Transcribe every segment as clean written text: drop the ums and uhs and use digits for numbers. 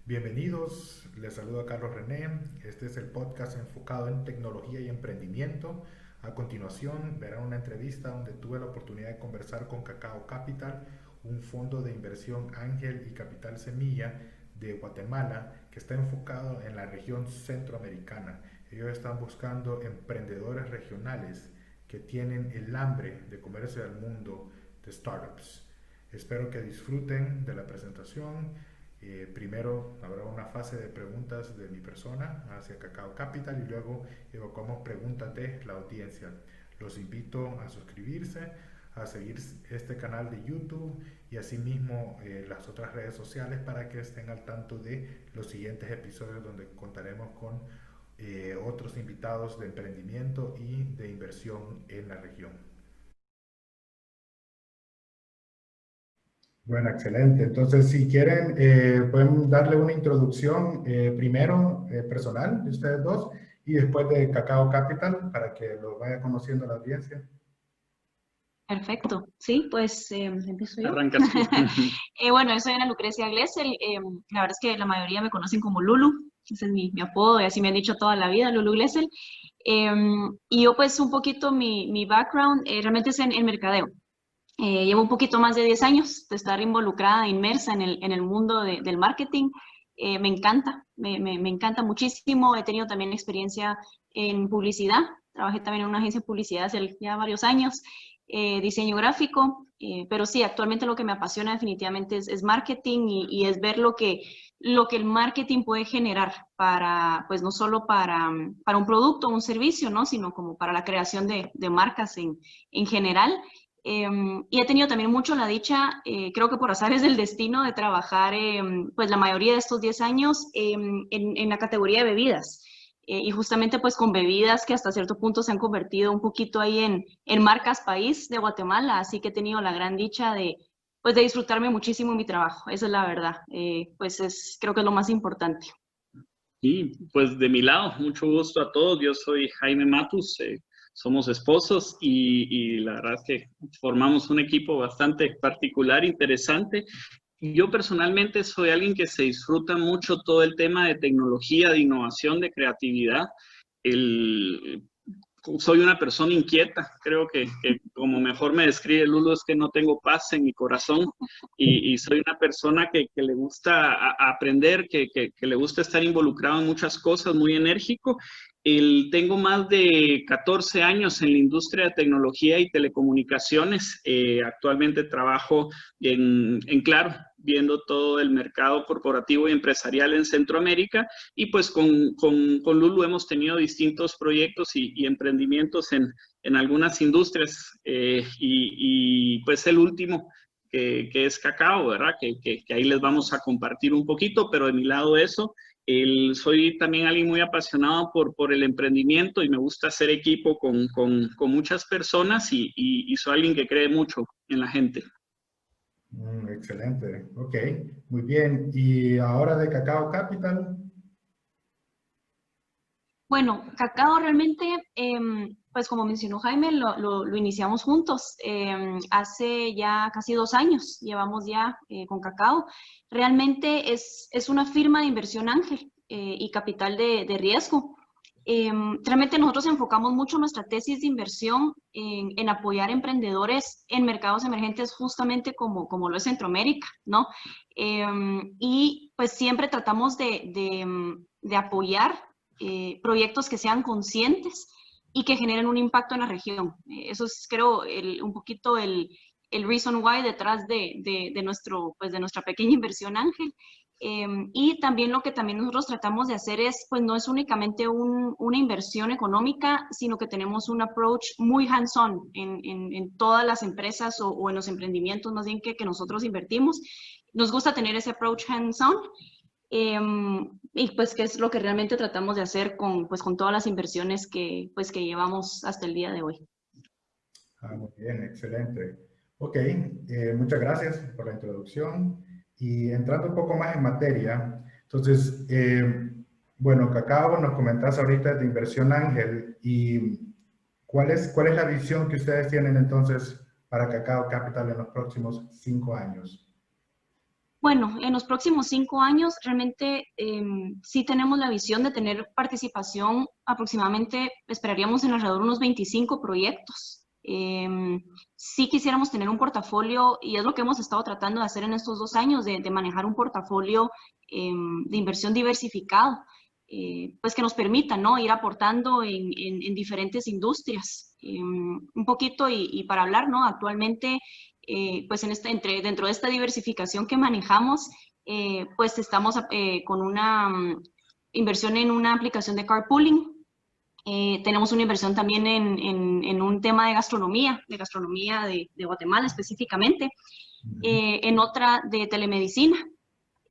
Bienvenidos, les saluda Carlos René. Este es el podcast enfocado en tecnología y emprendimiento. A continuación verán una entrevista donde tuve la oportunidad de conversar con Cacao Capital, un fondo de inversión ángel y capital semilla de Guatemala que está enfocado en la región centroamericana. Ellos están buscando emprendedores regionales que tienen el hambre de comerse al mundo de startups. Espero que disfruten de la presentación. Primero habrá una fase de preguntas de mi persona hacia Cacao Capital y luego evocamos preguntas de la audiencia. Los invito a suscribirse, a seguir este canal de YouTube y asimismo las otras redes sociales para que estén al tanto de los siguientes episodios donde contaremos con otros invitados de emprendimiento y de inversión en la región. Bueno, excelente. Entonces, si quieren, pueden darle una introducción primero personal de ustedes dos y después de Cacao Capital para que lo vaya conociendo la audiencia. Perfecto, sí, pues empiezo yo. Arrancas tú. Bueno, yo soy Ana Lucrecia Glessel. La verdad es que la mayoría me conocen como Lulu, ese es mi apodo y así me han dicho toda la vida, Lulu Glessel. Y yo pues un poquito mi background realmente es en mercadeo. Llevo un poquito más de 10 años de estar involucrada, inmersa en el mundo del marketing. Me encanta, me encanta muchísimo. He tenido también experiencia en publicidad. Trabajé también en una agencia de publicidad hace ya varios años, diseño gráfico. Pero sí, actualmente lo que me apasiona definitivamente es marketing y es ver lo que el marketing puede generar para, pues no solo para un producto o un servicio, ¿no? Sino como para la creación de marcas en general. Y he tenido también mucho la dicha, creo que por azares del destino, de trabajar pues la mayoría de estos 10 años en la categoría de bebidas. Y justamente pues con bebidas que hasta cierto punto se han convertido un poquito ahí en marcas país de Guatemala, así que he tenido la gran dicha pues de disfrutarme muchísimo mi trabajo, esa es la verdad. Pues creo que es lo más importante. Y pues de mi lado, mucho gusto a todos. Yo soy Jaime Matus, somos esposos y la verdad es que formamos un equipo bastante particular, interesante. Yo personalmente soy alguien que se disfruta mucho todo el tema de tecnología, de innovación, de creatividad. El, Soy una persona inquieta, creo que como mejor me describe Lulo es que no tengo paz en mi corazón y soy una persona que le gusta aprender, que le gusta estar involucrado en muchas cosas, muy enérgico. Tengo más de 14 años en la industria de tecnología y telecomunicaciones. Actualmente trabajo en Claro, viendo todo el mercado corporativo y empresarial en Centroamérica y pues con Lulu hemos tenido distintos proyectos y emprendimientos en algunas industrias y pues el último que es Cacao, ¿verdad? Que ahí les vamos a compartir un poquito, pero de mi lado eso, soy también alguien muy apasionado por el emprendimiento y me gusta hacer equipo con muchas personas y soy alguien que cree mucho en la gente. Excelente. Ok, muy bien. Y ahora de Cacao Capital. Bueno, Cacao realmente, pues como mencionó Jaime, lo iniciamos juntos. Hace ya casi 2 años llevamos ya con Cacao. Realmente es una firma de inversión ángel y capital de riesgo. Realmente nosotros enfocamos mucho nuestra tesis de inversión en apoyar emprendedores en mercados emergentes justamente como lo es Centroamérica, ¿no? Y pues siempre tratamos de apoyar proyectos que sean conscientes y que generen un impacto en la región. Eso es, creo, un poquito el reason why detrás pues, de nuestra pequeña inversión ángel. Y también lo que también nosotros tratamos de hacer es, pues no es únicamente una inversión económica, sino que tenemos un approach muy hands-on en todas las empresas o en los emprendimientos más bien que nosotros invertimos. Nos gusta tener ese approach hands-on. Y pues qué es lo que realmente tratamos de hacer con todas las inversiones que llevamos hasta el día de hoy. Muy bien, excelente. Ok, muchas gracias por la introducción. Y entrando un poco más en materia, entonces, bueno, Cacao, nos comentas ahorita de inversión ángel y ¿cuál es la visión que ustedes tienen entonces para Cacao Capital en los próximos 5 años? Bueno, en los próximos 5 años realmente sí tenemos la visión de tener participación aproximadamente, esperaríamos en alrededor de unos 25 proyectos. Sí quisiéramos tener un portafolio, y es lo que hemos estado tratando de hacer en estos 2 años, de manejar un portafolio de inversión diversificado, pues que nos permita, ¿no?, ir aportando en diferentes industrias. Un poquito, y para hablar, ¿no?, actualmente, pues dentro de esta diversificación que manejamos, pues estamos con una inversión en una aplicación de carpooling. Tenemos una inversión también en un tema de gastronomía de Guatemala específicamente, en otra de telemedicina.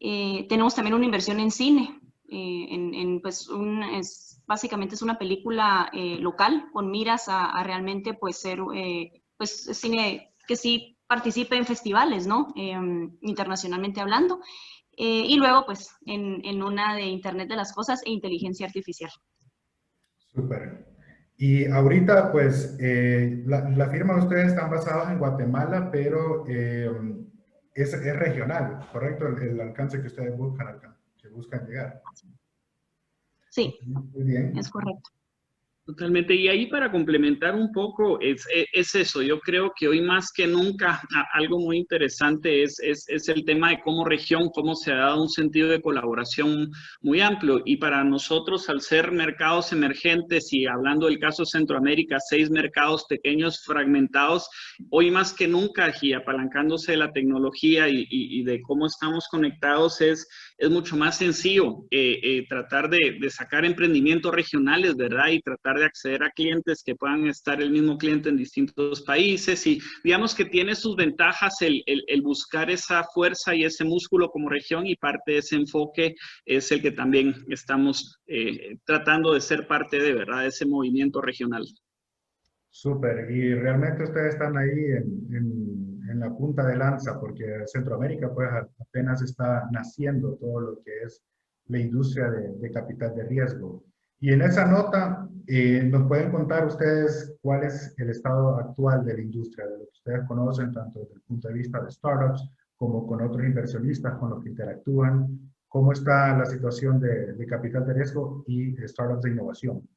Tenemos también una inversión en cine, pues básicamente es una película local con miras a realmente pues ser pues cine que sí participe en festivales, ¿no? Internacionalmente hablando. Y luego pues en una de Internet de las Cosas e inteligencia artificial. Súper. Y ahorita, pues, la firma de ustedes están basados en Guatemala, pero es regional, ¿correcto? El alcance que ustedes buscan llegar. Sí, Muy bien. es correcto. Totalmente. Y ahí para complementar un poco, es eso. Yo creo que hoy más que nunca algo muy interesante es el tema de cómo región, cómo se ha dado un sentido de colaboración muy amplio. Y para nosotros, al ser mercados emergentes y hablando del caso de Centroamérica, 6 mercados pequeños fragmentados, hoy más que nunca y apalancándose de la tecnología y de cómo estamos conectados es mucho más sencillo tratar de sacar emprendimientos regionales, ¿verdad? Y tratar de acceder a clientes que puedan estar el mismo cliente en distintos países, y digamos que tiene sus ventajas el buscar esa fuerza y ese músculo como región, y parte de ese enfoque es el que también estamos tratando de ser parte de, ¿verdad?, de ese movimiento regional. Súper. Y realmente ustedes están ahí en la punta de lanza, porque Centroamérica pues apenas está naciendo todo lo que es la industria de capital de riesgo. Y en esa nota, ¿nos pueden contar ustedes cuál es el estado actual de la industria, de lo que ustedes conocen, tanto desde el punto de vista de startups como con otros inversionistas con los que interactúan? ¿Cómo está la situación de capital de riesgo y startups de innovación?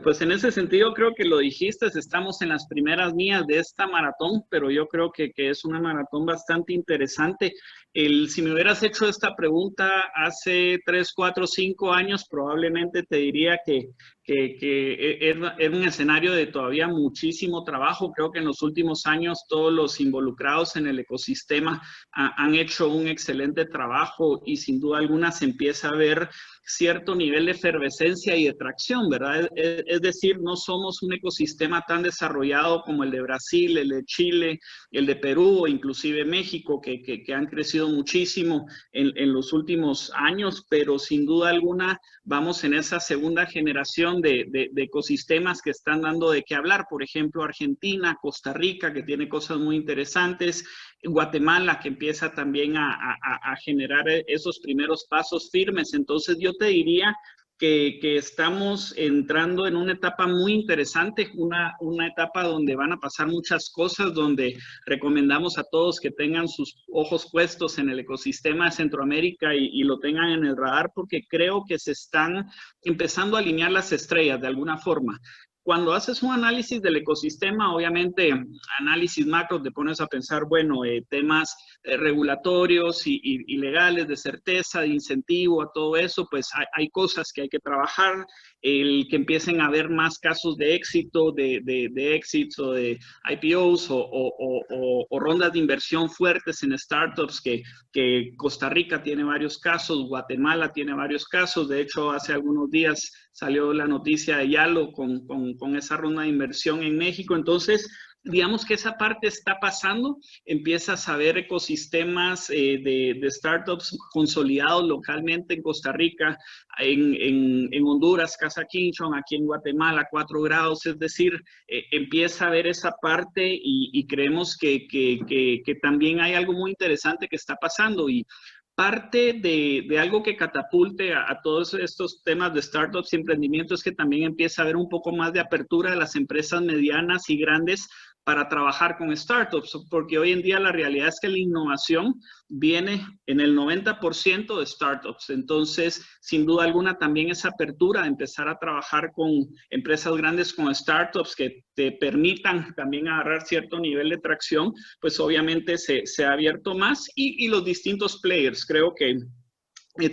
Pues en ese sentido creo que lo dijiste, estamos en las primeras millas de esta maratón, pero yo creo que es una maratón bastante interesante. Si me hubieras hecho esta pregunta hace 3, 4, 5 años, probablemente te diría que era un escenario de todavía muchísimo trabajo. Creo que en los últimos años todos los involucrados en el ecosistema han hecho un excelente trabajo, y sin duda alguna se empieza a ver cierto nivel de efervescencia y de tracción, ¿verdad? Es decir, no somos un ecosistema tan desarrollado como el de Brasil, el de Chile, el de Perú o inclusive México, que han crecido muchísimo en los últimos años, pero sin duda alguna vamos en esa segunda generación de ecosistemas que están dando de qué hablar. Por ejemplo, Argentina, Costa Rica, que tiene cosas muy interesantes, Guatemala, que empieza también a generar esos primeros pasos firmes. Entonces yo te diría que estamos entrando en una etapa muy interesante, una etapa donde van a pasar muchas cosas, donde recomendamos a todos que tengan sus ojos puestos en el ecosistema de Centroamérica y lo tengan en el radar, porque creo que se están empezando a alinear las estrellas de alguna forma. Cuando haces un análisis del ecosistema, obviamente, análisis macro, te pones a pensar, bueno, temas regulatorios y legales, de certeza, de incentivo, a todo eso, pues hay cosas que hay que trabajar. El que empiecen a haber más casos de éxito, de exits o de IPOs o rondas de inversión fuertes en startups, que Costa Rica tiene varios casos, Guatemala tiene varios casos. De hecho, hace algunos días salió la noticia de Yalo con esa ronda de inversión en México. Entonces, digamos que esa parte está pasando. Empiezas a ver ecosistemas de startups consolidados localmente en Costa Rica, en Honduras, Casa Quinchón, aquí en Guatemala, 4 grados. Es decir, empieza a ver esa parte, y creemos que también hay algo muy interesante que está pasando. Y parte de algo que catapulte a todos estos temas de startups y emprendimiento es que también empieza a haber un poco más de apertura de las empresas medianas y grandes para trabajar con startups, porque hoy en día la realidad es que la innovación viene en el 90% de startups. Entonces, sin duda alguna, también esa apertura de empezar a trabajar con empresas grandes, con startups que te permitan también agarrar cierto nivel de tracción, pues obviamente se ha abierto más y los distintos players. Creo que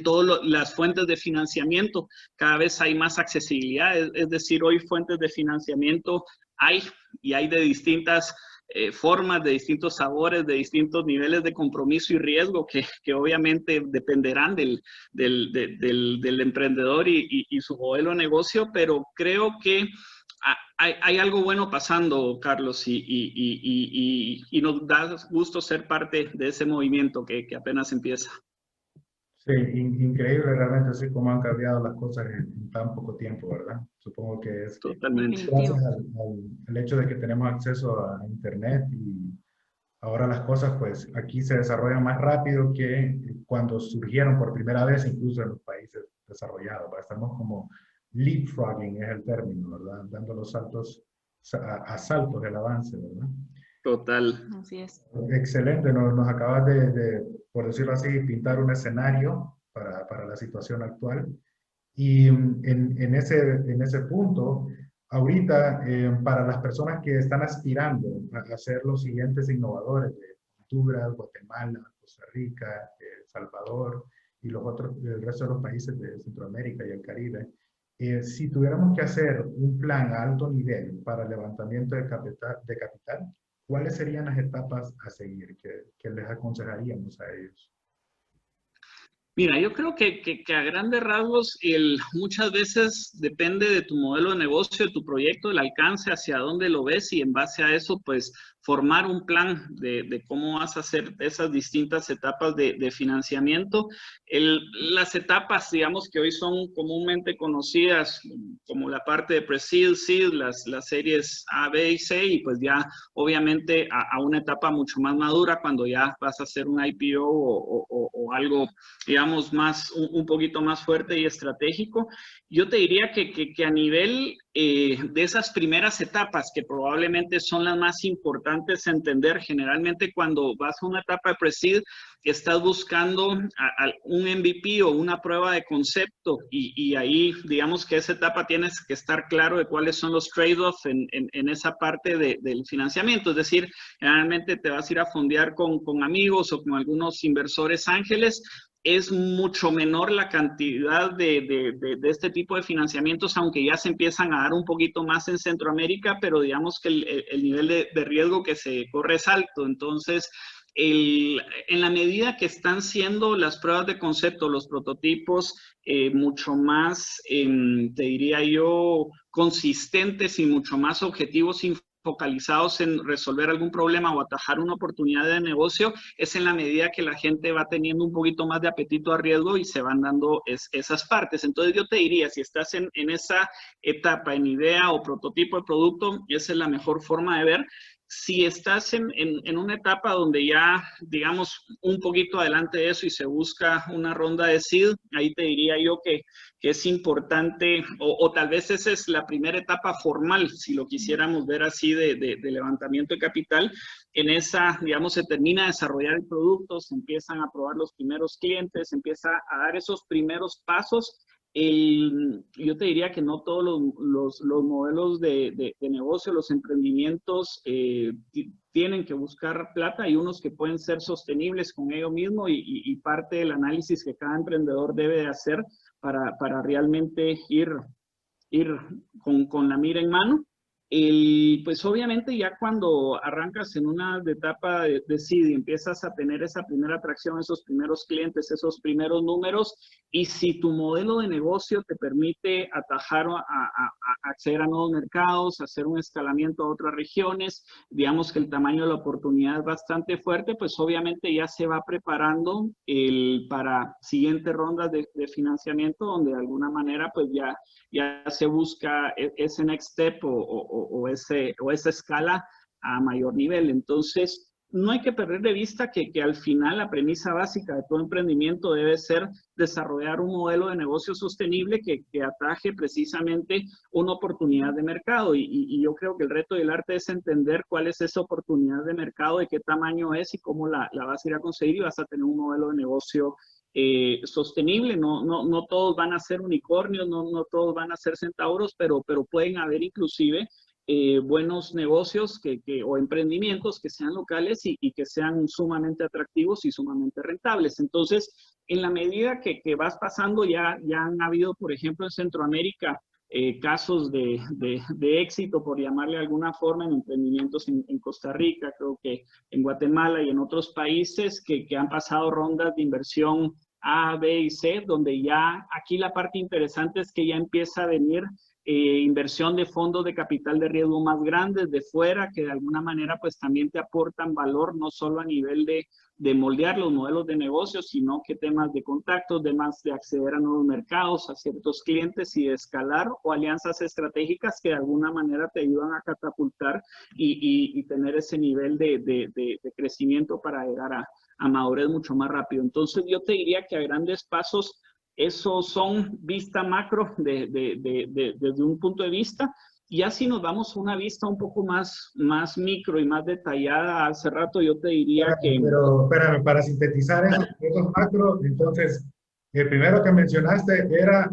todas las fuentes de financiamiento, cada vez hay más accesibilidad, es decir, hoy fuentes de financiamiento hay y hay de distintas formas, de distintos sabores, de distintos niveles de compromiso y riesgo que obviamente dependerán del emprendedor y su modelo de negocio, pero creo que hay algo bueno pasando, Carlos, y nos da gusto ser parte de ese movimiento que apenas empieza. Sí, increíble realmente así como han cambiado las cosas en tan poco tiempo, ¿verdad? Supongo que es Totalmente. Definitivo. gracias al hecho de que tenemos acceso a Internet y ahora las cosas pues aquí se desarrollan más rápido que cuando surgieron por primera vez incluso en los países desarrollados, ¿verdad? Estamos como leapfrogging es el término, ¿verdad? Dando los saltos a saltos del avance, ¿verdad? Total. Así es. Excelente, nos acabas por decirlo así, pintar un escenario para la situación actual. Y en ese punto, ahorita, para las personas que están aspirando a ser los siguientes innovadores de Honduras, Guatemala, Costa Rica, El Salvador y el resto de los países de Centroamérica y el Caribe, si tuviéramos que hacer un plan a alto nivel para el levantamiento de capital, ¿cuáles serían las etapas a seguir que les aconsejaríamos a ellos? Mira, yo creo que a grandes rasgos muchas veces depende de tu modelo de negocio, de tu proyecto, del alcance, hacia dónde lo ves y en base a eso, pues formar un plan de cómo vas a hacer esas distintas etapas de financiamiento. Las etapas, digamos, que hoy son comúnmente conocidas como la parte de Pre-Seed, Seed, las series A, B y C, y pues ya obviamente a una etapa mucho más madura cuando ya vas a hacer un IPO o algo, digamos, un poquito más fuerte y estratégico. Yo te diría que a nivel de esas primeras etapas, que probablemente son las más importantes a entender, generalmente cuando vas a una etapa de Pre-Seed, estás buscando un MVP o una prueba de concepto y ahí, digamos que esa etapa tienes que estar claro de cuáles son los trade-offs en esa parte del financiamiento. Es decir, generalmente te vas a ir a fondear con amigos o con algunos inversores ángeles. Es mucho menor la cantidad de este tipo de financiamientos, aunque ya se empiezan a dar un poquito más en Centroamérica, pero digamos que el nivel de riesgo que se corre es alto. Entonces, en la medida que están siendo las pruebas de concepto, los prototipos, mucho más, te diría yo, consistentes y mucho más objetivos focalizados en resolver algún problema o atajar una oportunidad de negocio, es en la medida que la gente va teniendo un poquito más de apetito a riesgo y se van dando esas partes. Entonces yo te diría, si estás en esa etapa, en idea o prototipo de producto, esa es la mejor forma de ver. Si estás en una etapa donde ya, digamos, un poquito adelante de eso y se busca una ronda de seed, ahí te diría yo que es importante, o tal vez esa es la primera etapa formal, si lo quisiéramos ver así, de levantamiento de capital. En esa, digamos, se termina de desarrollar el producto, se empiezan a probar los primeros clientes, se empieza a dar esos primeros pasos. Yo te diría que no todos los modelos de negocio, los emprendimientos tienen que buscar plata. Hay unos que pueden ser sostenibles con ello mismo y parte del análisis que cada emprendedor debe de hacer para realmente ir con la mira en mano. Pues obviamente ya cuando arrancas en una etapa de seed y empiezas a tener esa primera atracción, esos primeros clientes, esos primeros números, y si tu modelo de negocio te permite atajar a acceder a nuevos mercados, hacer un escalamiento a otras regiones, digamos que el tamaño de la oportunidad es bastante fuerte, pues obviamente ya se va preparando para siguientes rondas de financiamiento, donde de alguna manera pues ya se busca ese next step o esa escala a mayor nivel. Entonces, no hay que perder de vista que al final la premisa básica de todo emprendimiento debe ser desarrollar un modelo de negocio sostenible que ataje precisamente una oportunidad de mercado. Y yo creo que el reto del arte es entender cuál es esa oportunidad de mercado, de qué tamaño es y cómo la vas a ir a conseguir, y vas a tener un modelo de negocio sostenible. No todos van a ser unicornios, no todos van a ser centauros, pero pueden haber inclusive buenos negocios o emprendimientos que sean locales y que sean sumamente atractivos y sumamente rentables. Entonces, en la medida que vas pasando, ya han habido, por ejemplo, en Centroamérica, casos de éxito, por llamarle de alguna forma, en emprendimientos en Costa Rica, creo que en Guatemala y en otros países que han pasado rondas de inversión A, B y C, donde ya aquí la parte interesante es que ya empieza a venir inversión de fondos de capital de riesgo más grandes de fuera, que de alguna manera pues también te aportan valor, no solo a nivel de moldear los modelos de negocio, sino que temas de contactos, temas de acceder a nuevos mercados, a ciertos clientes y de escalar, o alianzas estratégicas que de alguna manera te ayudan a catapultar y tener ese nivel de crecimiento para llegar a madurez mucho más rápido. Entonces yo te diría que a grandes pasos esos son vista macro desde un punto de vista. Y ya si nos vamos a una vista un poco más micro y más detallada, hace rato yo te diría que... Pero espérame, para sintetizar esos macros, entonces, el primero que mencionaste era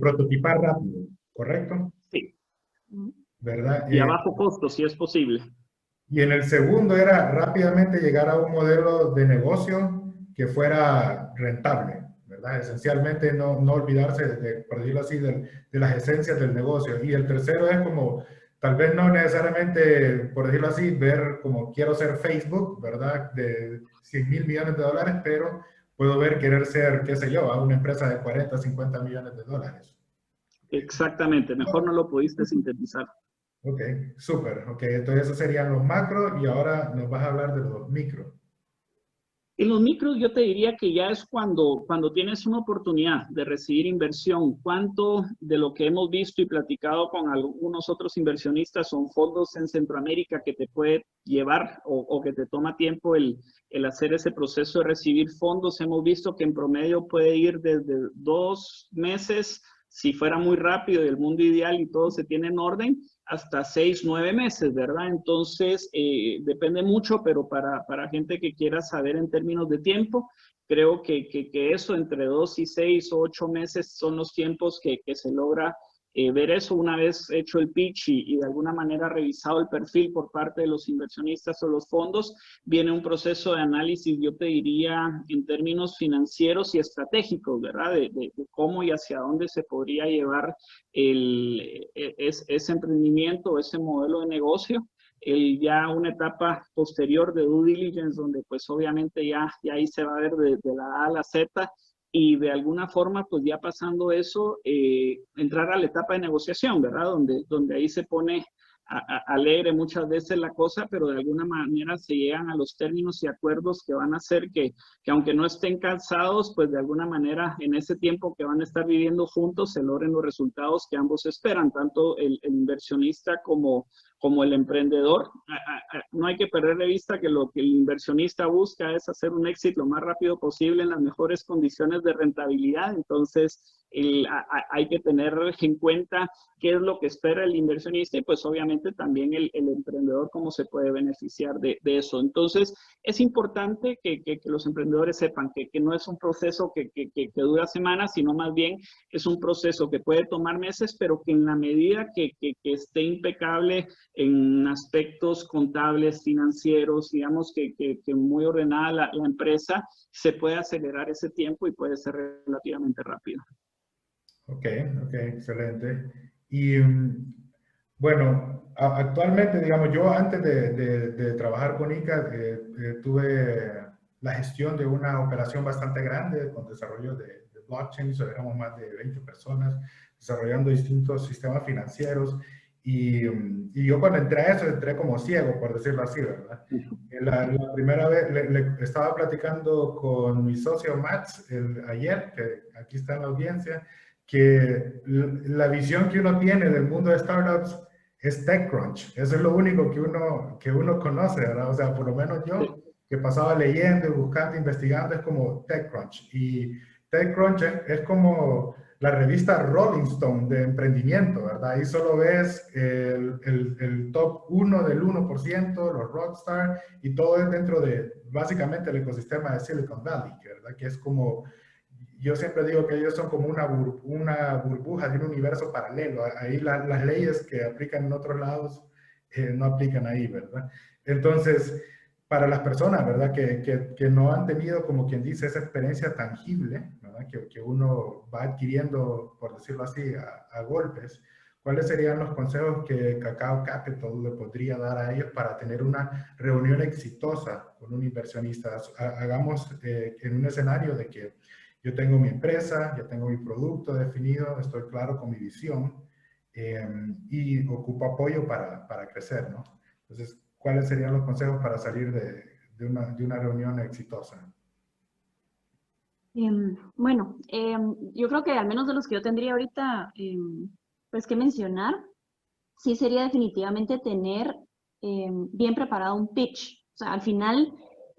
prototipar rápido, ¿correcto? Sí. ¿Verdad? Y a bajo costo, si es posible. Y en el segundo era rápidamente llegar a un modelo de negocio que fuera rentable, ¿verdad? Esencialmente no olvidarse, por decirlo así, de las esencias del negocio. Y el tercero es como, tal vez no necesariamente, por decirlo así, ver como quiero ser Facebook, ¿verdad? De 100.000 millones de dólares, pero puedo ver querer ser, qué sé yo, a una empresa de 40, 50 millones de dólares. Exactamente, mejor no lo pudiste sintetizar. Ok, súper. Ok, entonces esos serían los macros y ahora nos vas a hablar de los micros. En los micros yo te diría que ya es cuando tienes una oportunidad de recibir inversión. ¿Cuánto de lo que hemos visto y platicado con algunos otros inversionistas son fondos en Centroamérica que te puede llevar o que te toma tiempo el hacer ese proceso de recibir fondos? Hemos visto que en promedio puede ir desde 2 meses, si fuera muy rápido y el mundo ideal y todo se tiene en orden, hasta 6, 9 meses, ¿verdad? Entonces, depende mucho, pero para gente que quiera saber en términos de tiempo, creo que eso entre 2 y 6 o 8 meses son los tiempos que se logra ver eso una vez hecho el pitch y de alguna manera revisado el perfil por parte de los inversionistas o los fondos. Viene un proceso de análisis, yo te diría, en términos financieros y estratégicos, ¿verdad? De cómo y hacia dónde se podría llevar ese emprendimiento, ese modelo de negocio. Ya una etapa posterior de due diligence, donde pues obviamente ya ahí se va a ver de la A a la Z, y de alguna forma, pues ya pasando eso, entrar a la etapa de negociación, ¿verdad? Donde ahí se pone alegre muchas veces la cosa, pero de alguna manera se llegan a los términos y acuerdos que van a hacer que aunque no estén cansados, pues de alguna manera en ese tiempo que van a estar viviendo juntos se logren los resultados que ambos esperan, tanto el inversionista como el emprendedor. No hay que perder de vista que lo que el inversionista busca es hacer un éxito lo más rápido posible en las mejores condiciones de rentabilidad. Entonces, hay que tener en cuenta qué es lo que espera el inversionista y pues obviamente también el emprendedor cómo se puede beneficiar de eso. Entonces, es importante que los emprendedores sepan que no es un proceso que dura semanas, sino más bien es un proceso que puede tomar meses, pero que en la medida que esté impecable en aspectos contables, financieros, digamos que muy ordenada la empresa, se puede acelerar ese tiempo y puede ser relativamente rápido. Ok, excelente. Y bueno, actualmente, digamos, yo antes de trabajar con ICA, tuve la gestión de una operación bastante grande con desarrollo de blockchain, éramos más de 20 personas desarrollando distintos sistemas financieros. Y yo cuando entré a eso, entré como ciego, por decirlo así, ¿verdad? La primera vez le estaba platicando con mi socio Mats ayer, que aquí está en la audiencia, que la visión que uno tiene del mundo de startups es TechCrunch. Eso es lo único que uno conoce, ¿verdad? O sea, por lo menos yo, que pasaba leyendo y buscando, investigando, es como TechCrunch. Y TechCrunch es como la revista Rolling Stone de emprendimiento, ¿verdad? Ahí solo ves el top 1 del 1%, los rockstar, y todo es dentro de, básicamente, el ecosistema de Silicon Valley, ¿verdad? Que es como, yo siempre digo que ellos son como una burbuja de un universo paralelo. Ahí las leyes que aplican en otros lados no aplican ahí, ¿verdad? Entonces, para las personas, ¿verdad? Que no han tenido, como quien dice, esa experiencia tangible, ¿verdad? Que uno va adquiriendo, por decirlo así, a golpes. ¿Cuáles serían los consejos que Cacao Capital le podría dar a ellos para tener una reunión exitosa con un inversionista? Hagamos en un escenario de que yo tengo mi empresa, ya tengo mi producto definido, estoy claro con mi visión y ocupo apoyo para crecer, ¿no? Entonces, ¿cuáles serían los consejos para salir de una reunión exitosa? Bueno, yo creo que al menos de los que yo tendría ahorita, pues que mencionar, sí sería definitivamente tener bien preparado un pitch. O sea, al final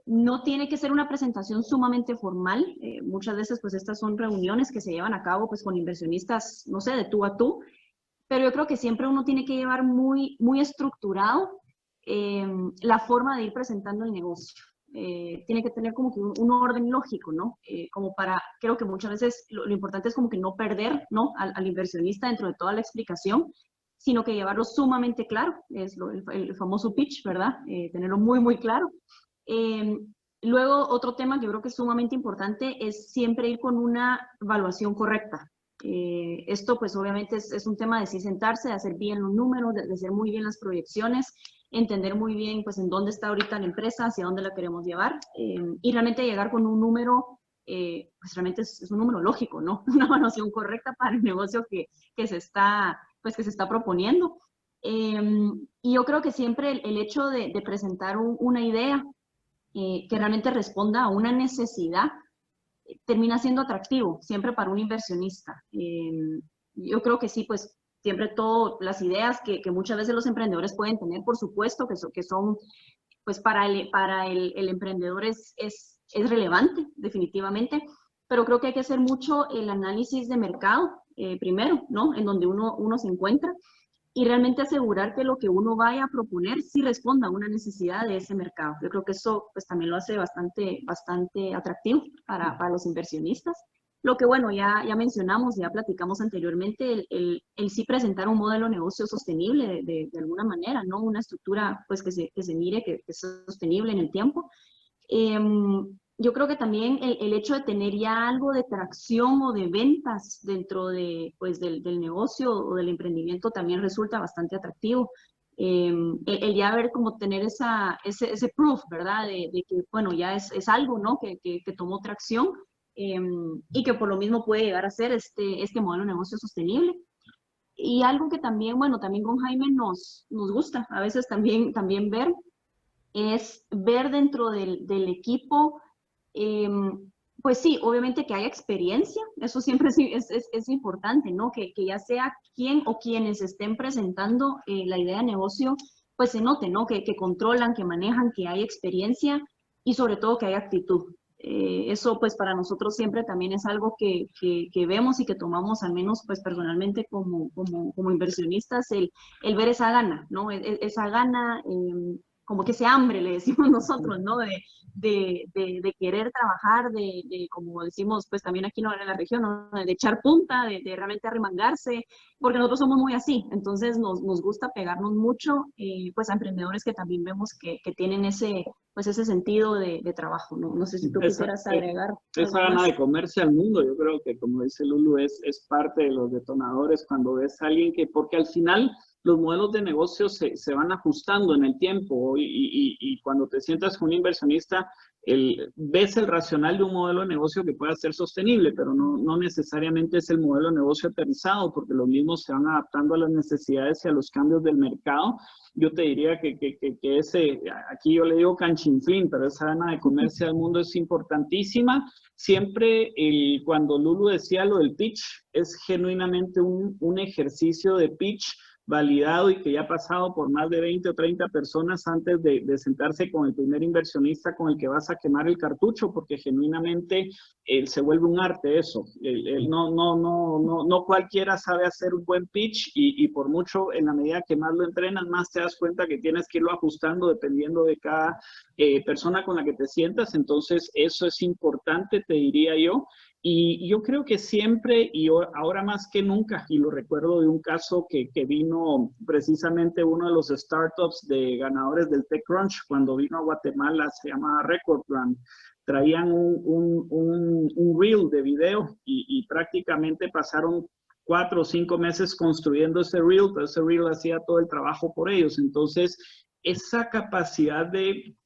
no tiene que ser una presentación sumamente formal. Muchas veces, pues estas son reuniones que se llevan a cabo pues con inversionistas, no sé, de tú a tú, pero yo creo que siempre uno tiene que llevar muy estructurado eh, la forma de ir presentando el negocio. Tiene que tener como que un orden lógico, ¿no? Como para, creo que muchas veces lo importante es como que no perder, ¿no? Al inversionista dentro de toda la explicación, sino que llevarlo sumamente claro, es el famoso pitch, ¿verdad? Tenerlo muy claro. Eh, Luego, otro tema que yo creo que es sumamente importante es siempre ir con una evaluación correcta. Esto pues obviamente es un tema de sí sentarse, de hacer bien los números, de hacer muy bien las proyecciones, entender muy bien pues en dónde está ahorita la empresa, hacia dónde la queremos llevar y realmente llegar con un número, pues realmente es un número lógico, ¿no? Una evaluación correcta para el negocio que se está, pues, que se está proponiendo. Y yo creo que siempre el hecho de presentar una idea que realmente responda a una necesidad termina siendo atractivo siempre para un inversionista. Yo creo que sí, pues siempre todas las ideas que muchas veces los emprendedores pueden tener, por supuesto, que son pues para el emprendedor es relevante, definitivamente, pero creo que hay que hacer mucho el análisis de mercado primero, ¿no? En donde uno se encuentra y realmente asegurar que lo que uno vaya a proponer sí responda a una necesidad de ese mercado. Yo creo que eso pues también lo hace bastante atractivo para los inversionistas. Lo que, bueno, ya mencionamos, ya platicamos anteriormente, el sí presentar un modelo de negocio sostenible de alguna manera, ¿no? Una estructura pues que se mire que es sostenible en el tiempo. Yo creo que también el hecho de tener ya algo de tracción o de ventas dentro de, pues, del negocio o del emprendimiento también resulta bastante atractivo. El ya ver como tener ese proof, ¿verdad? De que, bueno, ya es algo, ¿no? Que tomó tracción y que por lo mismo puede llegar a ser este modelo de negocio sostenible. Y algo que también, bueno, también con Jaime nos gusta a veces también ver es ver dentro del equipo, eh, pues sí, obviamente que haya experiencia, eso siempre es importante, ¿no? Que ya sea quien o quienes estén presentando la idea de negocio, pues se note, ¿no? Que controlan, que manejan, que hay experiencia y sobre todo que hay actitud. Eso pues para nosotros siempre también es algo que vemos y que tomamos al menos pues personalmente como inversionistas, el ver esa gana, ¿no? Esa gana, como que ese hambre, le decimos nosotros, ¿no? De querer trabajar, como decimos, pues también aquí en la región, ¿no? De echar punta, de realmente arremangarse, porque nosotros somos muy así, entonces nos gusta pegarnos mucho, pues a emprendedores que también vemos que tienen pues ese sentido de trabajo, ¿no? No sé si tú quisieras agregar esa algo gana más. de comerse al mundo, yo creo que como dice Lulu, es parte de los detonadores cuando ves a alguien porque al final los modelos de negocio se van ajustando en el tiempo y cuando te sientas con un inversionista, ves el racional de un modelo de negocio que pueda ser sostenible, pero no necesariamente es el modelo de negocio aterrizado, porque los mismos se van adaptando a las necesidades y a los cambios del mercado. Yo te diría que aquí yo le digo canchinflín, pero esa gana de comerse al mundo es importantísima. Siempre cuando Lulu decía lo del pitch, es genuinamente un ejercicio de pitch validado y que ya ha pasado por más de 20 o 30 personas antes de sentarse con el primer inversionista con el que vas a quemar el cartucho, porque genuinamente se vuelve un arte eso. No cualquiera sabe hacer un buen pitch y por mucho, en la medida que más lo entrenas, más te das cuenta que tienes que irlo ajustando dependiendo de cada persona con la que te sientas. Entonces, eso es importante, te diría yo. Y yo creo que siempre, y ahora más que nunca, y lo recuerdo de un caso que vino precisamente uno de los startups de ganadores del TechCrunch, cuando vino a Guatemala, se llama Record Run. Traían un reel de video y prácticamente pasaron 4 o 5 meses construyendo ese reel, pero ese reel hacía todo el trabajo por ellos. Entonces, esa capacidad de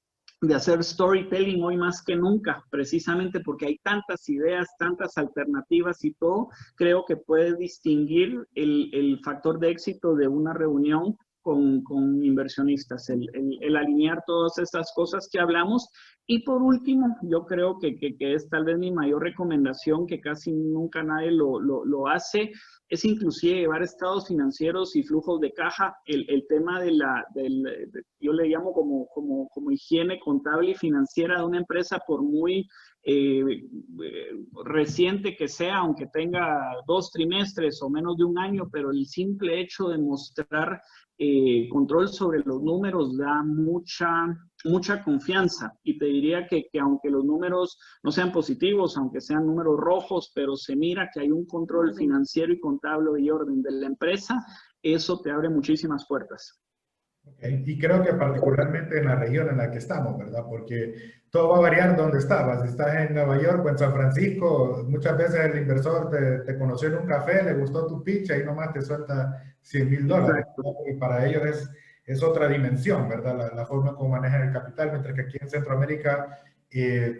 hacer storytelling hoy más que nunca, precisamente porque hay tantas ideas, tantas alternativas y todo, creo que puede distinguir el factor de éxito de una reunión con inversionistas, el alinear todas estas cosas que hablamos. Y por último, yo creo que es tal vez mi mayor recomendación, que casi nunca nadie lo hace, es inclusive llevar estados financieros y flujos de caja. El tema yo le llamo como higiene contable y financiera de una empresa, por muy reciente que sea, aunque tenga 2 trimestres o menos de un año, pero el simple hecho de mostrar control sobre los números da mucha confianza. Y te diría que aunque los números no sean positivos, aunque sean números rojos, pero se mira que hay un control financiero y contable y orden de la empresa, eso te abre muchísimas puertas. Okay. Y creo que particularmente en la región en la que estamos, ¿verdad? Porque todo va a variar donde estabas. Si estás en Nueva York o en San Francisco, muchas veces el inversor te conoció en un café, le gustó tu pitch, ahí nomás te suelta $100,000. Y para ellos es otra dimensión, ¿verdad? La forma como manejan el capital, mientras que aquí en Centroamérica,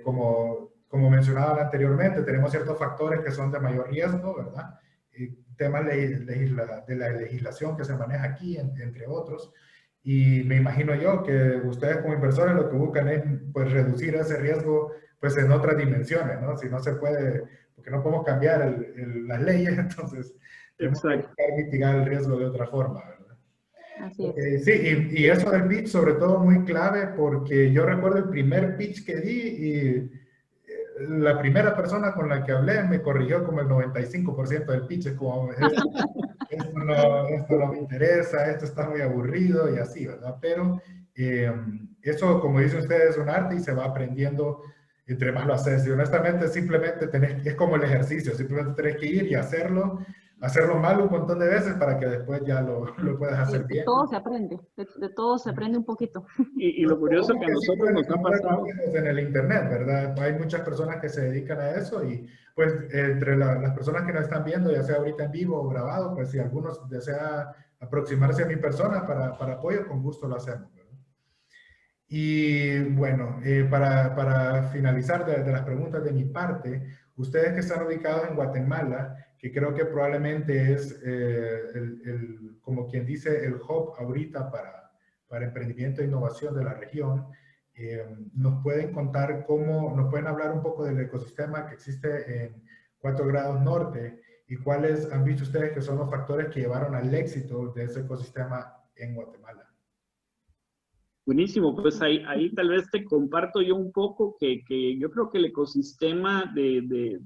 como mencionaba anteriormente, tenemos ciertos factores que son de mayor riesgo, ¿verdad? Temas de la legislación que se maneja aquí, entre otros. Y me imagino yo que ustedes como inversores lo que buscan es pues reducir ese riesgo pues en otras dimensiones, ¿no? Si no se puede, porque no podemos cambiar las leyes, entonces tenemos que buscar mitigar el riesgo de otra forma, ¿verdad? Así es. Sí, y eso del pitch sobre todo muy clave, porque yo recuerdo el primer pitch que di y la primera persona con la que hablé me corrigió como el 95% del pitch, es como, esto no me interesa, esto está muy aburrido y así, ¿verdad? Pero eso, como dicen ustedes, es un arte y se va aprendiendo entre más lo haces. Y honestamente, simplemente es como el ejercicio, simplemente tenés que ir y hacerlo mal un montón de veces para que después ya lo puedas hacer bien. De todo se aprende, de todo se aprende un poquito. Y lo curioso que a nosotros nos ha pasado en el internet, ¿verdad? Hay muchas personas que se dedican a eso y pues entre las personas que nos están viendo, ya sea ahorita en vivo o grabado, pues si algunos desea aproximarse a mi persona para apoyo, con gusto lo hacemos, ¿verdad? Y bueno, para finalizar de las preguntas de mi parte, ustedes que están ubicados en Guatemala, que creo que probablemente es como quien dice, el hub ahorita para emprendimiento e innovación de la región, nos pueden contar nos pueden hablar un poco del ecosistema que existe en 4 grados norte y cuáles han visto ustedes que son los factores que llevaron al éxito de ese ecosistema en Guatemala. Buenísimo, pues ahí tal vez te comparto yo un poco que yo creo que el ecosistema de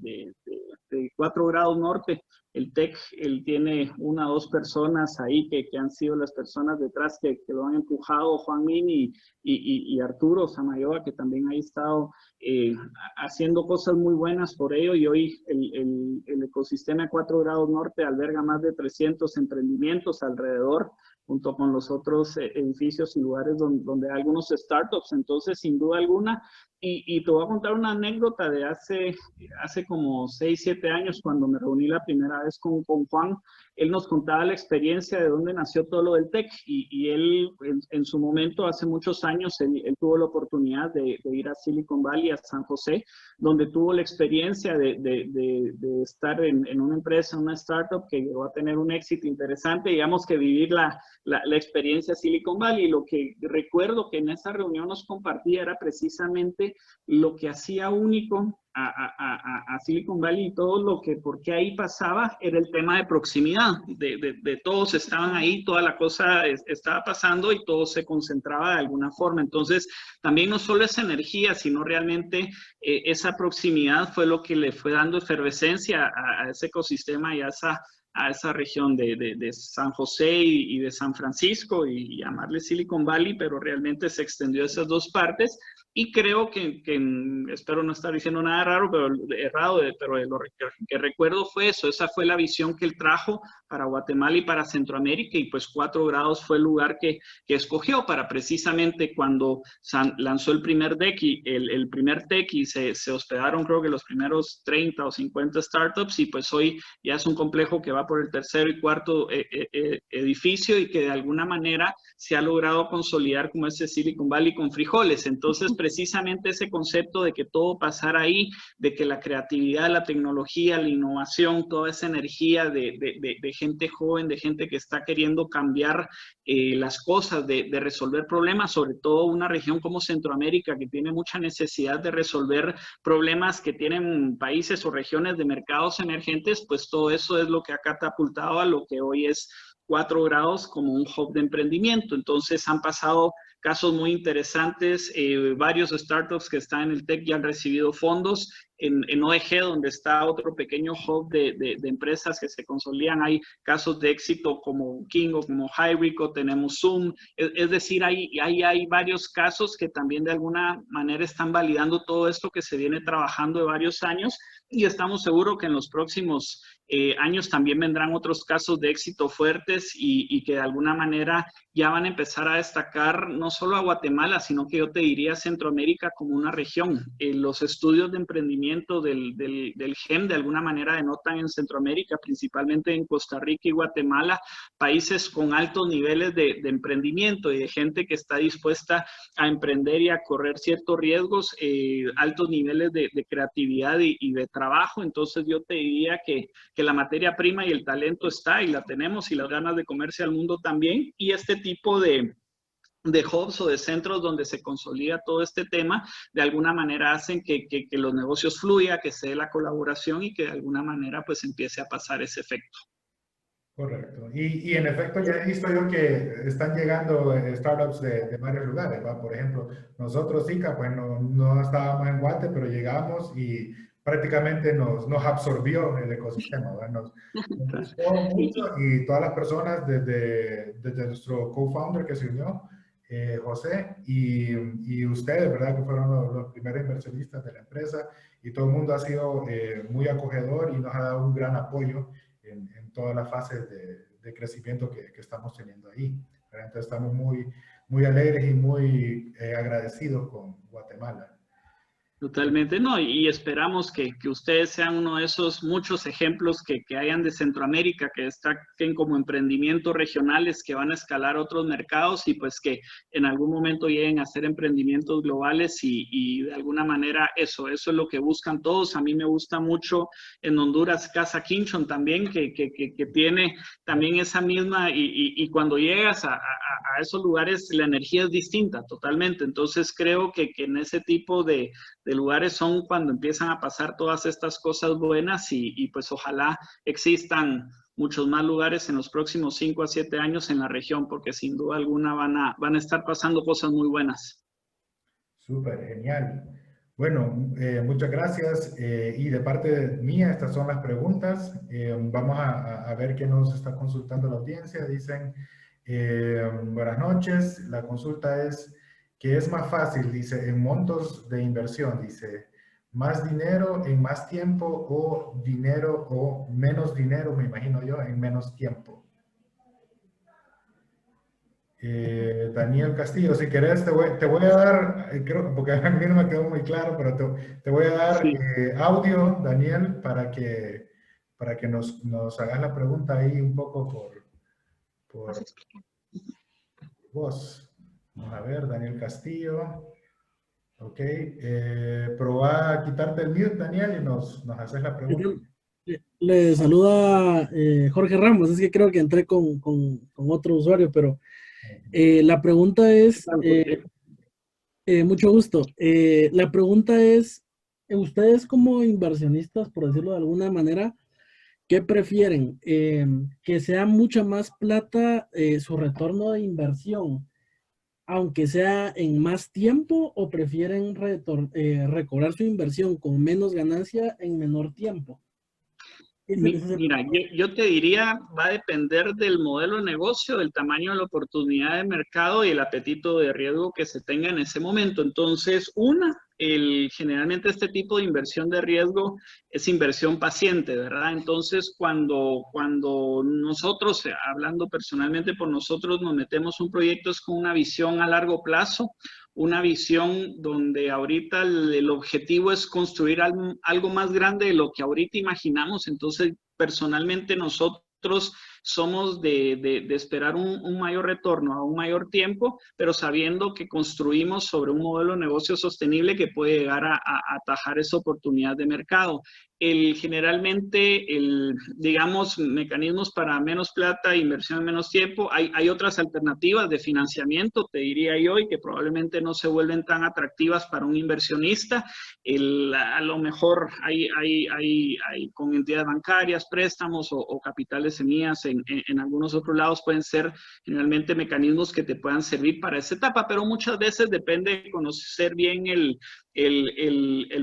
4 grados norte, el TEC, él tiene 1 o 2 personas ahí que han sido las personas detrás que lo han empujado, Juan Min y Arturo Samayoa, que también ha estado haciendo cosas muy buenas por ello, y hoy el ecosistema de 4 grados norte alberga más de 300 emprendimientos alrededor, junto con los otros edificios y lugares donde hay algunos startups. Entonces, sin duda alguna, y te voy a contar una anécdota de hace como 6, 7 años, cuando me reuní la primera vez con Juan. Él nos contaba la experiencia de dónde nació todo lo del TEC, y él en su momento, hace muchos años, él tuvo la oportunidad de ir a Silicon Valley, a San José, donde tuvo la experiencia de estar en una empresa, en una startup que llegó a tener un éxito interesante, digamos que vivir la experiencia Silicon Valley. Y lo que recuerdo que en esa reunión nos compartía era precisamente realmente lo que hacía único a Silicon Valley y todo lo que, por qué ahí pasaba, era el tema de proximidad, de todos estaban ahí, toda la cosa estaba pasando y todo se concentraba de alguna forma. Entonces, también no solo esa energía, sino realmente esa proximidad fue lo que le fue dando efervescencia a ese ecosistema y a esa región de San José y de San Francisco y llamarle Silicon Valley, pero realmente se extendió a esas dos partes. Y creo que espero no estar diciendo nada raro, pero errado, pero lo que recuerdo fue eso, esa fue la visión que él trajo para Guatemala y para Centroamérica, y pues 4 grados fue el lugar que escogió para precisamente cuando lanzó el primer deck y el primer tech y se hospedaron creo que los primeros 30 o 50 startups, y pues hoy ya es un complejo que va por el tercero y cuarto edificio y que de alguna manera se ha logrado consolidar como ese Silicon Valley con frijoles. Entonces, precisamente ese concepto de que todo pasara ahí, de que la creatividad, la tecnología, la innovación, toda esa energía de gente joven, de gente que está queriendo cambiar las cosas, de resolver problemas, sobre todo una región como Centroamérica, que tiene mucha necesidad de resolver problemas que tienen países o regiones de mercados emergentes, pues todo eso es lo que ha catapultado a lo que hoy es 4 grados como un hub de emprendimiento. Entonces han pasado casos muy interesantes, varios startups que están en el tech ya han recibido fondos. En OEG, donde está otro pequeño hub de empresas que se consolidan, hay casos de éxito como Kingo, como Hyrico, tenemos Zoom, es decir, hay varios casos que también de alguna manera están validando todo esto que se viene trabajando de varios años, y estamos seguros que en los próximos años también vendrán otros casos de éxito fuertes y que de alguna manera ya van a empezar a destacar no solo a Guatemala, sino que yo te diría Centroamérica como una región. Los estudios de emprendimiento del GEM de alguna manera denotan en Centroamérica, principalmente en Costa Rica y Guatemala, países con altos niveles de emprendimiento y de gente que está dispuesta a emprender y a correr ciertos riesgos, altos niveles de creatividad y de trabajo. Entonces yo te diría que la materia prima y el talento está y la tenemos, y las ganas de comerse al mundo también, y este tipo de hubs o de centros donde se consolida todo este tema, de alguna manera hacen que los negocios fluyan, que se dé la colaboración y que de alguna manera pues empiece a pasar ese efecto. Correcto. Y en efecto ya he visto yo que están llegando startups de varios lugares, ¿va? Por ejemplo, nosotros, ICA, pues no estábamos en Guate, pero llegamos y prácticamente nos absorbió el ecosistema, ¿va? Nos gustó mucho, y todas las personas desde nuestro co-founder que se unió, José, y ustedes, ¿verdad? Que fueron los primeros inversionistas de la empresa, y todo el mundo ha sido muy acogedor y nos ha dado un gran apoyo en todas las fases de crecimiento que estamos teniendo ahí. Entonces estamos muy alegres y muy agradecidos con Guatemala. Totalmente, no, y esperamos que ustedes sean uno de esos muchos ejemplos que hayan de Centroamérica, que destaquen como emprendimientos regionales que van a escalar otros mercados, y pues que en algún momento lleguen a ser emprendimientos globales, y de alguna manera eso es lo que buscan todos. A mí me gusta mucho en Honduras Casa Quinchón también, que tiene también esa misma, y cuando llegas a esos lugares la energía es distinta totalmente. Entonces creo que en ese tipo de lugares son cuando empiezan a pasar todas estas cosas buenas, y pues ojalá existan muchos más lugares en los próximos 5 a 7 años en la región, porque sin duda alguna van a estar pasando cosas muy buenas. Súper, genial. Bueno, muchas gracias. Y de parte mía, estas son las preguntas. Vamos a ver qué nos está consultando la audiencia. Dicen, buenas noches. La consulta es, ¿qué es más fácil? Dice, en montos de inversión. Dice, ¿más dinero en más tiempo, o dinero o menos dinero, me imagino yo, en menos tiempo? Daniel Castillo, si querés te voy a dar, creo, porque a mí no me quedó muy claro, pero te voy a dar Sí. audio, Daniel, para que nos hagas la pregunta ahí un poco por voz. Vamos a ver, Daniel Castillo. Ok, probá a quitarte el mute, Daniel, y nos haces la pregunta. Le saluda Jorge Ramos. Es que creo que entré con otro usuario, pero la pregunta es, Mucho gusto. La pregunta es, ustedes como inversionistas, por decirlo de alguna manera, ¿qué prefieren? ¿Que sea mucha más plata su retorno de inversión, aunque sea en más tiempo, o prefieren recobrar su inversión con menos ganancia en menor tiempo? Mira, yo te diría, va a depender del modelo de negocio, del tamaño de la oportunidad de mercado y el apetito de riesgo que se tenga en ese momento. Entonces, generalmente este tipo de inversión de riesgo es inversión paciente, ¿verdad? Entonces, cuando nosotros, hablando personalmente por nosotros, nos metemos un proyecto es con una visión a largo plazo, una visión donde ahorita el objetivo es construir algo más grande de lo que ahorita imaginamos. Entonces, personalmente nosotros somos de esperar un mayor retorno a un mayor tiempo, pero sabiendo que construimos sobre un modelo de negocio sostenible que puede llegar a atajar esa oportunidad de mercado. Generalmente, digamos, mecanismos para menos plata, inversión en menos tiempo, hay otras alternativas de financiamiento, te diría yo, y que probablemente no se vuelven tan atractivas para un inversionista. A lo mejor hay con entidades bancarias, préstamos o capitales semillas en algunos otros lados pueden ser generalmente mecanismos que te puedan servir para esa etapa, pero muchas veces depende de conocer bien el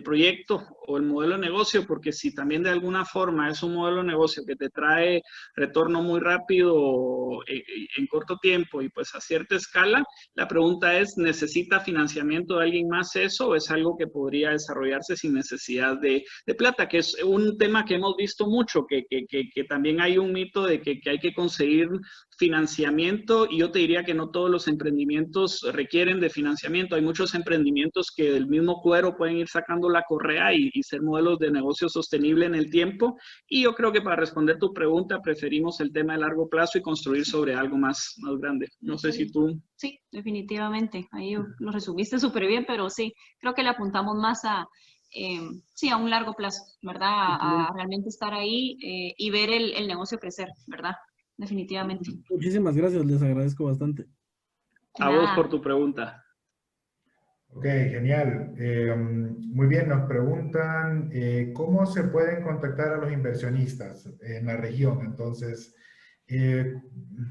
proyecto o el modelo de negocio, porque si también de alguna forma es un modelo de negocio que te trae retorno muy rápido en corto tiempo y pues a cierta escala, la pregunta es, ¿necesita financiamiento de alguien más eso o es algo que podría desarrollarse sin necesidad de plata? Que es un tema que hemos visto mucho, que también hay un mito de que hay que conseguir financiamiento, y yo te diría que no todos los emprendimientos requieren de financiamiento. Hay muchos emprendimientos que del mismo cuero pueden ir sacando la correa y ser modelos de negocio sostenible en el tiempo. Y yo creo que para responder tu pregunta, preferimos el tema de largo plazo y construir sobre algo más grande. No sé si tú... Sí, definitivamente. Ahí lo resumiste súper bien, pero sí, creo que le apuntamos más sí, a un largo plazo, ¿verdad? A realmente estar ahí y ver el negocio crecer, ¿verdad? Definitivamente. Muchísimas gracias, les agradezco bastante. A vos por tu pregunta. Ok, genial. Muy bien, nos preguntan cómo se pueden contactar a los inversionistas en la región. Entonces,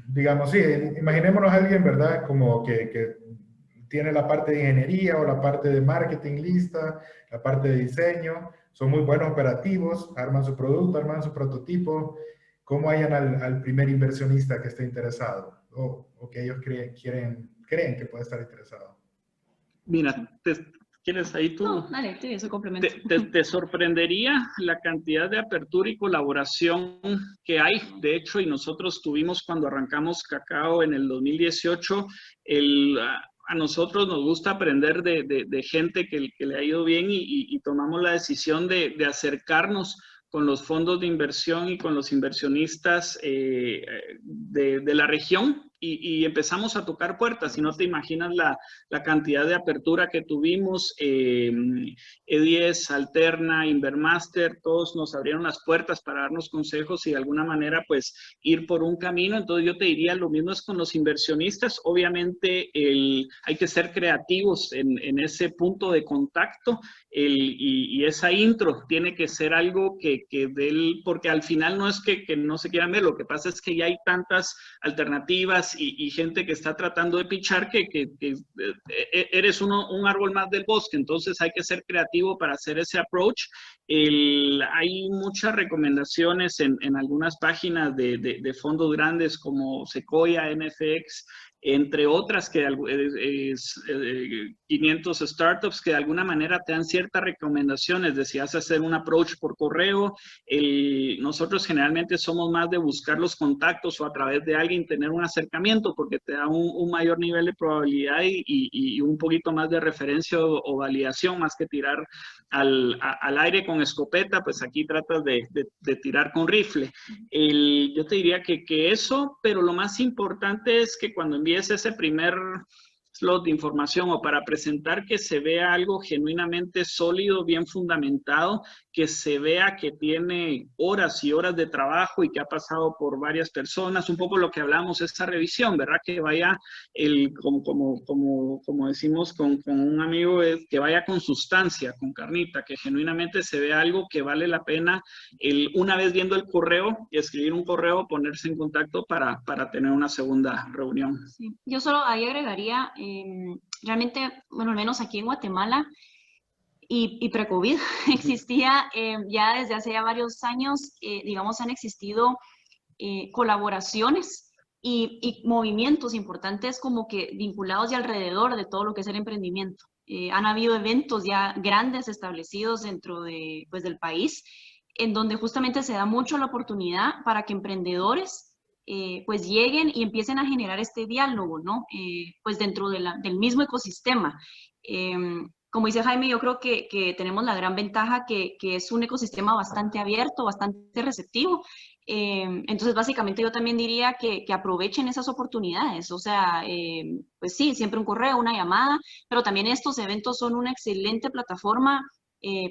digamos, sí, imaginémonos a alguien, ¿verdad? Como que tiene la parte de ingeniería o la parte de marketing lista, la parte de diseño, son muy buenos operativos, arman su producto, arman su prototipo. ¿Cómo hallan al primer inversionista que esté interesado o que ellos creen que puede estar interesado? Mira, ¿quieres ahí tú? No, dale, sí, eso complemento. Te sorprendería la cantidad de apertura y colaboración que hay. De hecho, y nosotros tuvimos cuando arrancamos Cacao en el 2018, a nosotros nos gusta aprender de gente que le ha ido bien y tomamos la decisión de acercarnos con los fondos de inversión y con los inversionistas de la región y empezamos a tocar puertas. Y no te imaginas la cantidad de apertura que tuvimos. E10, Alterna, Invermaster, todos nos abrieron las puertas para darnos consejos y de alguna manera pues ir por un camino. Entonces yo te diría lo mismo es con los inversionistas. Obviamente hay que ser creativos en ese punto de contacto y esa intro tiene que ser algo porque al final no es que no se quieran ver, lo que pasa es que ya hay tantas alternativas y gente que está tratando de pichar que eres un árbol más del bosque. Entonces hay que ser creativo para hacer ese approach. Hay muchas recomendaciones en algunas páginas de fondos grandes como Sequoia, NFX, entre otras, 500 startups que de alguna manera te dan ciertas recomendaciones de si vas a hacer un approach por correo. Nosotros generalmente somos más de buscar los contactos o a través de alguien tener un acercamiento porque te da un mayor nivel de probabilidad y un poquito más de referencia o validación más que tirar al aire con escopeta. Pues aquí tratas de tirar con rifle. Yo te diría que eso, pero lo más importante es que cuando envíes ese primer slot de información o para presentar que se vea algo genuinamente sólido, bien fundamentado, que se vea que tiene horas y horas de trabajo y que ha pasado por varias personas, un poco lo que hablamos, esta revisión, ¿verdad? Que vaya, como decimos con un amigo, es que vaya con sustancia, con carnita, que genuinamente se vea algo que vale la pena, una vez viendo el correo, y escribir un correo, ponerse en contacto para tener una segunda reunión. Sí. Yo solo ahí agregaría, realmente, bueno, al menos aquí en Guatemala, y pre-COVID existía ya desde hace ya varios años, digamos, han existido colaboraciones y movimientos importantes como que vinculados y alrededor de todo lo que es el emprendimiento. Han habido eventos ya grandes establecidos dentro de, pues, del país, en donde justamente se da mucho la oportunidad para que emprendedores pues lleguen y empiecen a generar este diálogo, ¿no? Pues dentro de del mismo ecosistema. Como dice Jaime, yo creo que tenemos la gran ventaja que es un ecosistema bastante abierto, bastante receptivo. Entonces, básicamente yo también diría que aprovechen esas oportunidades. O sea, pues sí, siempre un correo, una llamada, pero también estos eventos son una excelente plataforma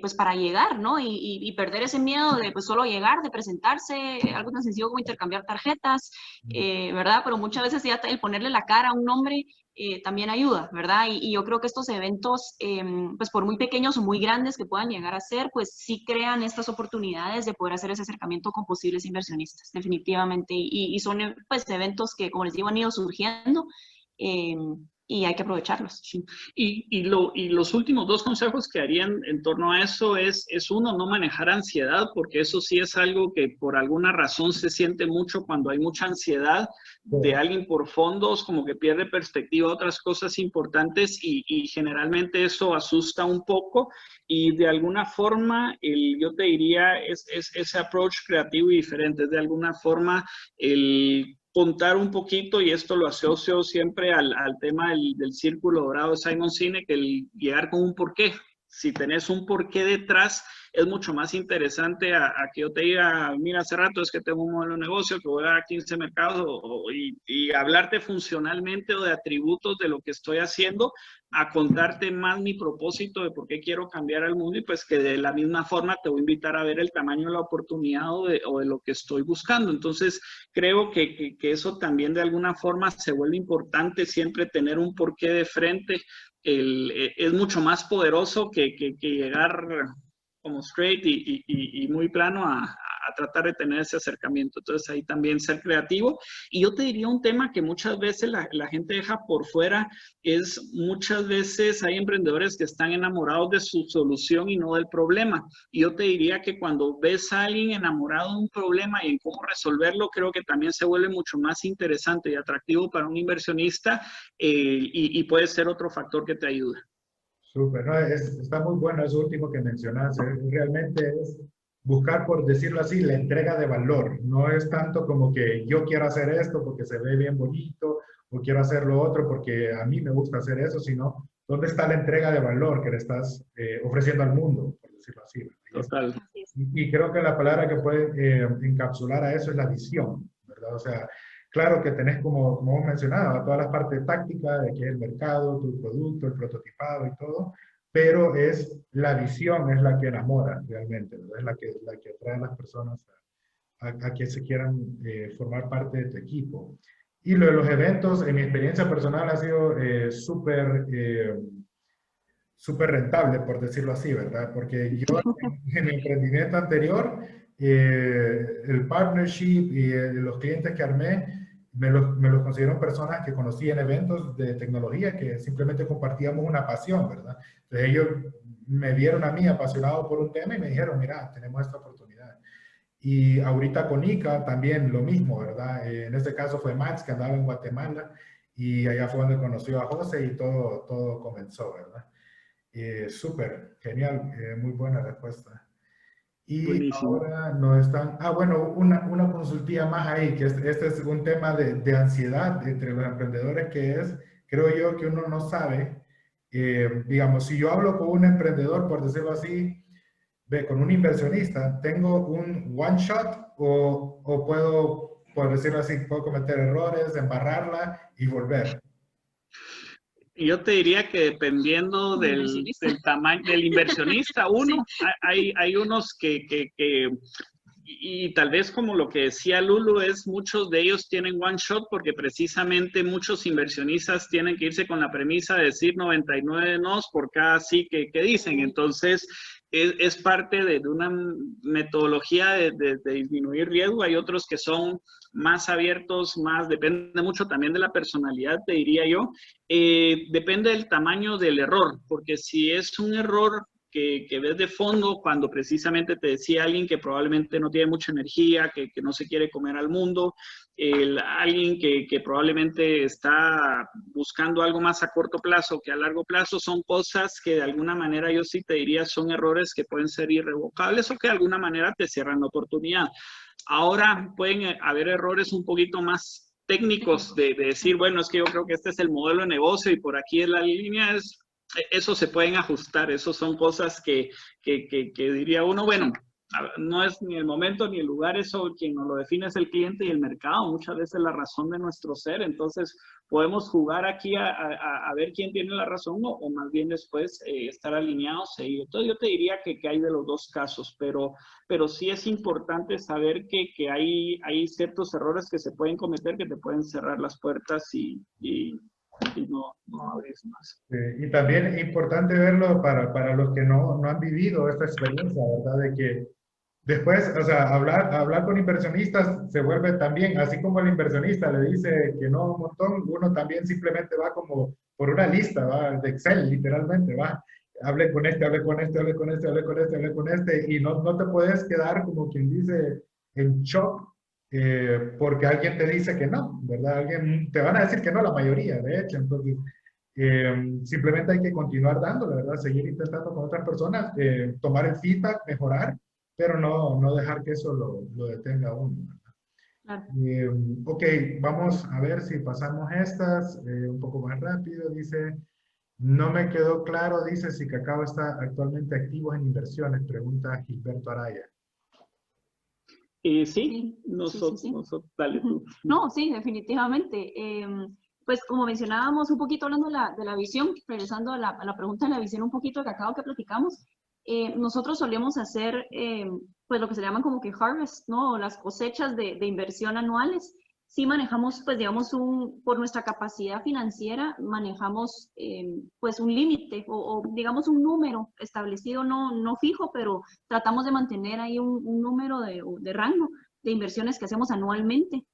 pues para llegar, ¿no? Y perder ese miedo de pues solo llegar, de presentarse, algo tan sencillo como intercambiar tarjetas, ¿verdad? Pero muchas veces ya el ponerle la cara a un nombre también ayuda, ¿verdad? Y yo creo que estos eventos, pues por muy pequeños o muy grandes que puedan llegar a ser, pues sí crean estas oportunidades de poder hacer ese acercamiento con posibles inversionistas, definitivamente. Y son pues eventos que, como les digo, han ido surgiendo. Y hay que aprovecharlos. Sí. Y los últimos dos consejos que harían en torno a eso es uno, no manejar ansiedad, porque eso sí es algo que por alguna razón se siente mucho cuando hay mucha ansiedad de alguien por fondos, como que pierde perspectiva a otras cosas importantes y generalmente eso asusta un poco y de alguna forma yo te diría es ese approach creativo y diferente, de alguna forma el contar un poquito, y esto lo asocio siempre al tema del círculo dorado de Simon Sinek, el llegar con un porqué. Si tenés un porqué detrás, es mucho más interesante a que yo te diga, mira, hace rato es que tengo un modelo de negocio, que voy a dar 15 mercados, y hablarte funcionalmente o de atributos de lo que estoy haciendo, a contarte más mi propósito de por qué quiero cambiar al mundo, y pues que de la misma forma te voy a invitar a ver el tamaño de la oportunidad o de lo que estoy buscando. Entonces, creo que eso también de alguna forma se vuelve importante, siempre tener un porqué de frente. Es mucho más poderoso que llegar como straight y muy plano a tratar de tener ese acercamiento. Entonces ahí también ser creativo. Y yo te diría un tema que muchas veces la gente deja por fuera, es muchas veces hay emprendedores que están enamorados de su solución y no del problema. Y yo te diría que cuando ves a alguien enamorado de un problema y en cómo resolverlo, creo que también se vuelve mucho más interesante y atractivo para un inversionista, y puede ser otro factor que te ayude. Súper, ¿no? Está muy bueno eso último que mencionaste. Realmente es buscar, por decirlo así, la entrega de valor. No es tanto como que yo quiero hacer esto porque se ve bien bonito o quiero hacer lo otro porque a mí me gusta hacer eso, sino dónde está la entrega de valor que le estás ofreciendo al mundo, por decirlo así. Total. Y creo que la palabra que puede encapsular a eso es la visión, ¿verdad? O sea, claro que tenés, como hemos mencionado, todas las partes tácticas de qué es el mercado, tu producto, el prototipado y todo, pero es la visión es la que enamora realmente, ¿verdad? Es la que atrae a las personas a que se quieran formar parte de tu equipo. Y lo de los eventos, en mi experiencia personal, ha sido súper rentable, por decirlo así, ¿verdad? Porque yo en mi emprendimiento anterior, el partnership y los clientes que armé, me los considero personas que conocí en eventos de tecnología que simplemente compartíamos una pasión, ¿verdad? Entonces ellos me vieron a mí apasionado por un tema y me dijeron, mira, tenemos esta oportunidad. Y ahorita con ICA también lo mismo, ¿verdad? En este caso fue Max, que andaba en Guatemala, y allá fue donde conoció a José y todo comenzó, ¿verdad? Súper, genial, muy buena respuesta. Y Buenísimo. ahora no están, bueno, una consultilla más ahí, que este es un tema de ansiedad entre los emprendedores que es, creo yo, que uno no sabe, digamos, si yo hablo con un emprendedor, por decirlo así, con un inversionista, ¿tengo un one shot o puedo, por decirlo así, puedo cometer errores, embarrarla y volver? Yo te diría que dependiendo del tamaño del inversionista, hay unos y tal vez como lo que decía Lulu, muchos de ellos tienen one shot porque precisamente muchos inversionistas tienen que irse con la premisa de decir 99 nos por cada sí que dicen. Entonces, es parte de una metodología de disminuir riesgo. Hay otros que son más abiertos, depende mucho también de la personalidad, te diría yo. Depende del tamaño del error, porque si es un error que ves de fondo, cuando precisamente te decía alguien que probablemente no tiene mucha energía, que no se quiere comer al mundo, alguien que probablemente está buscando algo más a corto plazo que a largo plazo, son cosas que de alguna manera yo sí te diría son errores que pueden ser irrevocables o que de alguna manera te cierran la oportunidad. Ahora pueden haber errores un poquito más técnicos de decir, bueno, es que yo creo que este es el modelo de negocio y por aquí es la línea, eso se pueden ajustar, eso son cosas que diría uno, bueno, no es ni el momento ni el lugar, eso quien nos lo define es el cliente y el mercado, muchas veces la razón de nuestro ser, entonces podemos jugar aquí a ver quién tiene la razón o más bien después estar alineados. Entonces yo te diría que hay de los dos casos, pero sí es importante saber que hay ciertos errores que se pueden cometer que te pueden cerrar las puertas y no abres más. Y también es importante verlo para los que no han vivido esta experiencia, ¿verdad? De que después, o sea, hablar con inversionistas se vuelve también, así como el inversionista le dice que no un montón, uno también simplemente va como por una lista, va de Excel, literalmente, va. Hable con este, hable con este, hable con este, hable con este, hable con este, y no te puedes quedar como quien dice en shock porque alguien te dice que no, ¿verdad? Te van a decir que no, la mayoría, de hecho. Entonces, simplemente hay que continuar dándole, ¿verdad? Seguir intentando con otras personas, tomar el feedback, mejorar, pero no dejar que eso lo detenga a uno, ¿verdad? Claro. Ok, vamos a ver si pasamos estas un poco más rápido. Dice, no me quedó claro, dice, si Cacao está actualmente activo en inversiones, pregunta Gilberto Araya. Sí, nosotros, dale tú. No, sí, definitivamente. Pues como mencionábamos un poquito hablando de la visión, regresando a la pregunta de la visión un poquito de Cacao que platicamos, nosotros solemos hacer pues lo que se llaman como que harvest, ¿no? Las cosechas de inversión anuales. Sí manejamos, pues digamos, por nuestra capacidad financiera, manejamos pues un límite o digamos un número establecido, no fijo, pero tratamos de mantener ahí un número de rango de inversiones que hacemos anualmente.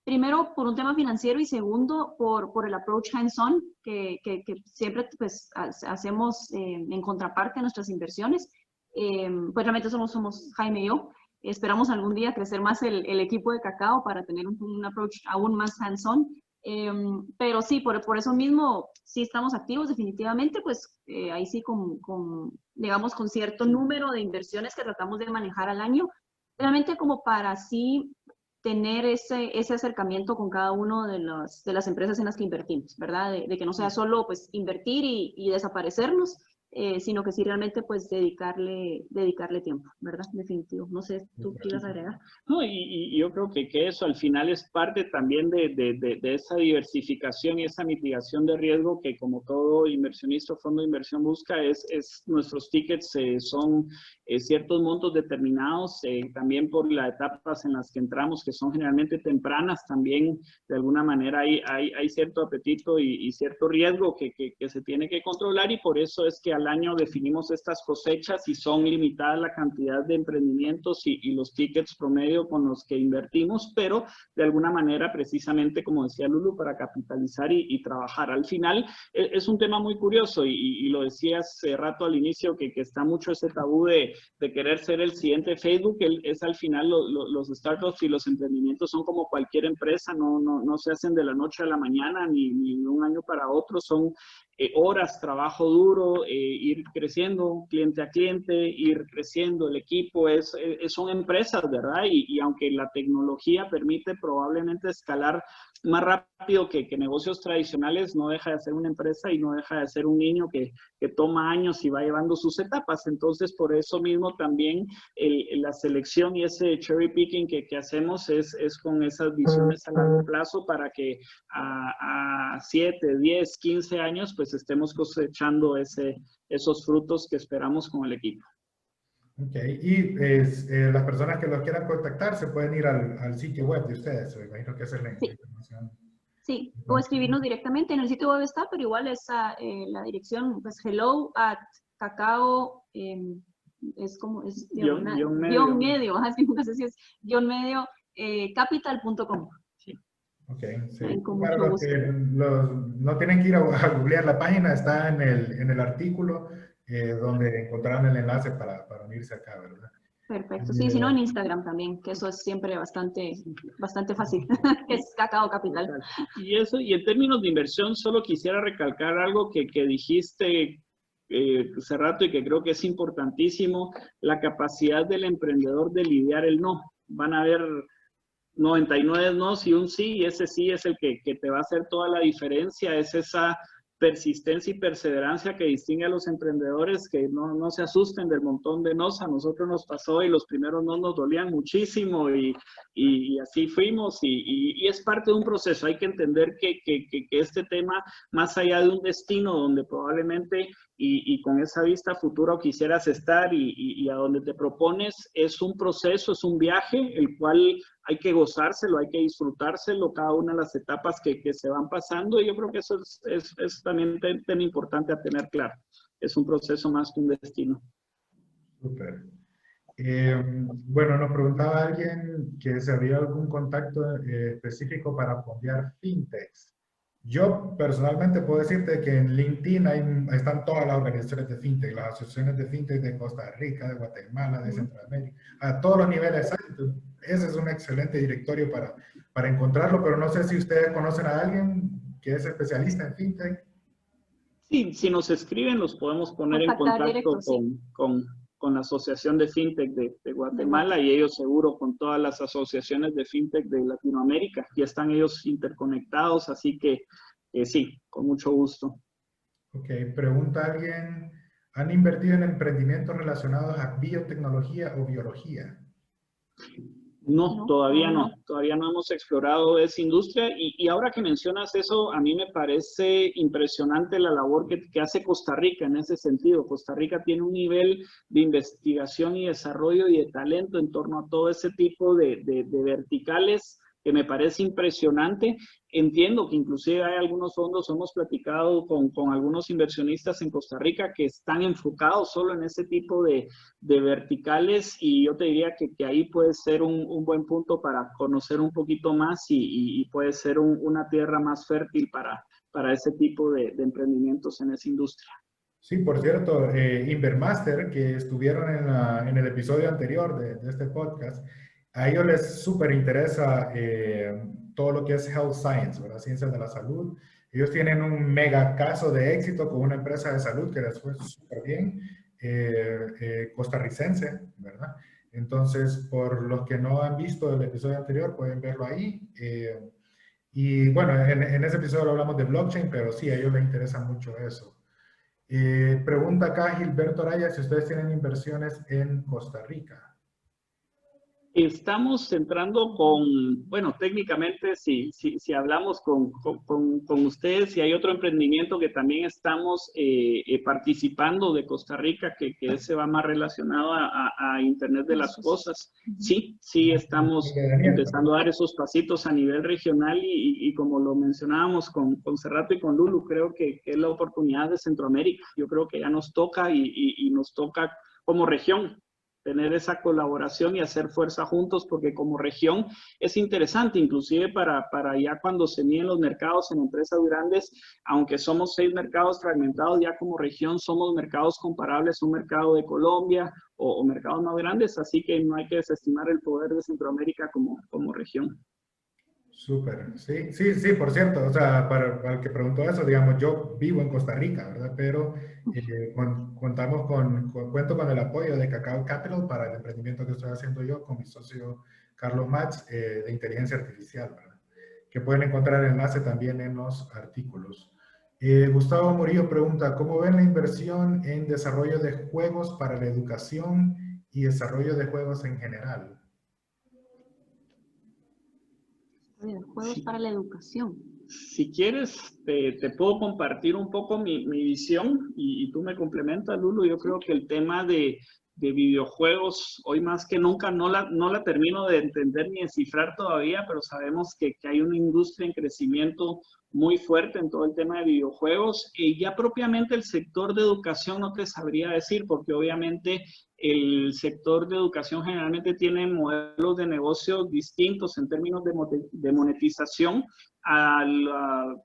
Primero, por un tema financiero y segundo, por el approach hands-on que siempre pues, hacemos en contraparte a nuestras inversiones. Pues realmente somos Jaime y yo. Esperamos algún día crecer más el equipo de Cacao para tener un approach aún más hands-on. Pero sí, por eso mismo, sí estamos activos definitivamente, pues ahí sí digamos, con cierto número de inversiones que tratamos de manejar al año, realmente como para así tener ese acercamiento con cada uno de las empresas en las que invertimos, ¿verdad? De que no sea solo pues invertir y desaparecernos, sino que sí realmente pues dedicarle tiempo, ¿verdad? Definitivo. No sé, ¿tú qué ibas a agregar? No, y yo creo que eso al final es parte también de esa diversificación y esa mitigación de riesgo que como todo inversionista o fondo de inversión busca, nuestros tickets son ciertos montos determinados, también por las etapas en las que entramos, que son generalmente tempranas, también de alguna manera hay cierto apetito y cierto riesgo que se tiene que controlar, y por eso es que al año definimos estas cosechas y son limitadas la cantidad de emprendimientos y los tickets promedio con los que invertimos, pero de alguna manera precisamente, como decía Lulu, para capitalizar y trabajar. Al final es un tema muy curioso y lo decía hace rato al inicio que está mucho ese tabú de querer ser el siguiente Facebook. Es al final los startups y los emprendimientos son como cualquier empresa, no se hacen de la noche a la mañana ni un año para otro, son horas, trabajo duro, ir creciendo cliente a cliente, ir creciendo el equipo, son empresas, ¿verdad? Y aunque la tecnología permite probablemente escalar más rápido que negocios tradicionales, no deja de ser una empresa y no deja de ser un niño que toma años y va llevando sus etapas. Entonces, por eso mismo también la selección y ese cherry picking que hacemos es con esas visiones a largo plazo para que a 7, 10, 15 años pues estemos cosechando esos frutos que esperamos con el equipo. Ok, y las personas que los quieran contactar se pueden ir al sitio web de ustedes. Me imagino que esa es la información. Sí, o escribirnos directamente en el sitio web está, pero igual esa, la dirección, pues hello@cacao, es como, es guión medio, así no sé si es guión medio, capital.com. Sí. Ok, sí. Con Para mucho los gusto. que no tienen que ir a googlear la página, está en el artículo donde encontrarán el enlace para unirse acá, ¿verdad? Perfecto, sí, si no en Instagram también, que eso es siempre bastante fácil, que es Cacao Capital. Y en términos de inversión, solo quisiera recalcar algo que dijiste hace rato y que creo que es importantísimo, la capacidad del emprendedor de lidiar el no. Van a haber 99 no y un sí, y ese sí es el que te va a hacer toda la diferencia, es esa persistencia y perseverancia que distingue a los emprendedores, que no se asusten del montón de nos. A nosotros nos pasó y los primeros no nos dolían muchísimo y así fuimos y es parte de un proceso. Hay que entender que este tema, más allá de un destino donde probablemente y con esa vista futuro quisieras estar y a donde te propones, es un proceso, es un viaje, el cual hay que gozárselo, hay que disfrutárselo, cada una de las etapas que se van pasando, y yo creo que eso es también un tema importante a tener claro. Es un proceso más que un destino. Súper. Bueno, nos preguntaba alguien que si había algún contacto específico para fondear fintechs. Yo personalmente puedo decirte que en LinkedIn están todas las organizaciones de fintech, las asociaciones de fintech de Costa Rica, de Guatemala, de Centroamérica, a todos los niveles. Ese es un excelente directorio para encontrarlo, pero no sé si ustedes conocen a alguien que es especialista en fintech. Sí, si nos escriben, los podemos poner en contacto directo, con la Asociación de Fintech de Guatemala, y ellos seguro con todas las asociaciones de Fintech de Latinoamérica. Ya están ellos interconectados, así que sí, con mucho gusto. Ok, pregunta alguien, ¿han invertido en emprendimientos relacionados a biotecnología o biología? No, todavía no hemos explorado esa industria y ahora que mencionas eso, a mí me parece impresionante la labor que hace Costa Rica en ese sentido. Costa Rica tiene un nivel de investigación y desarrollo y de talento en torno a todo ese tipo de verticales que me parece impresionante. Entiendo que inclusive hay algunos fondos, hemos platicado con algunos inversionistas en Costa Rica que están enfocados solo en ese tipo de verticales, y yo te diría que ahí puede ser un buen punto para conocer un poquito más y puede ser una tierra más fértil para ese tipo de emprendimientos en esa industria. Sí, por cierto, Invermaster, que estuvieron en el episodio anterior de este podcast, a ellos les súper interesa todo lo que es health science, ¿verdad? Ciencias de la salud. Ellos tienen un mega caso de éxito con una empresa de salud que les fue súper bien, costarricense, ¿verdad? Entonces, por los que no han visto el episodio anterior, pueden verlo ahí. Y bueno, en ese episodio hablamos de blockchain, pero sí, a ellos les interesa mucho eso. Pregunta acá Gilberto Araya si ustedes tienen inversiones en Costa Rica. Estamos entrando bueno, técnicamente si hablamos con ustedes, y hay otro emprendimiento que también estamos participando de Costa Rica, que ese va más relacionado a Internet de las Cosas. Sí, estamos empezando a dar esos pasitos a nivel regional y como lo mencionábamos con Cerrato y con Lulu, creo que es la oportunidad de Centroamérica. Yo creo que ya nos toca y nos toca como región tener esa colaboración y hacer fuerza juntos, porque como región es interesante, inclusive para ya cuando se miden los mercados en empresas grandes, aunque somos 6 mercados fragmentados, ya como región somos mercados comparables a un mercado de Colombia o mercados más grandes, así que no hay que desestimar el poder de Centroamérica como región. Súper, sí, sí, sí, por cierto, o sea, para el que preguntó eso, digamos, yo vivo en Costa Rica, ¿verdad? Pero contamos cuento con el apoyo de Cacao Capital para el emprendimiento que estoy haciendo yo con mi socio Carlos Matz de inteligencia artificial, ¿verdad? Que pueden encontrar el enlace también en los artículos. Gustavo Murillo pregunta, ¿cómo ven la inversión en desarrollo de juegos para la educación y desarrollo de juegos en general? Juegos para la educación. Si quieres, te puedo compartir un poco mi visión y tú me complementas, Lulu. Yo creo que el tema de videojuegos, hoy más que nunca, no la termino de entender ni descifrar todavía, pero sabemos que hay una industria en crecimiento muy fuerte en todo el tema de videojuegos. Y ya propiamente el sector de educación no te sabría decir, porque obviamente el sector de educación generalmente tiene modelos de negocio distintos en términos de monetización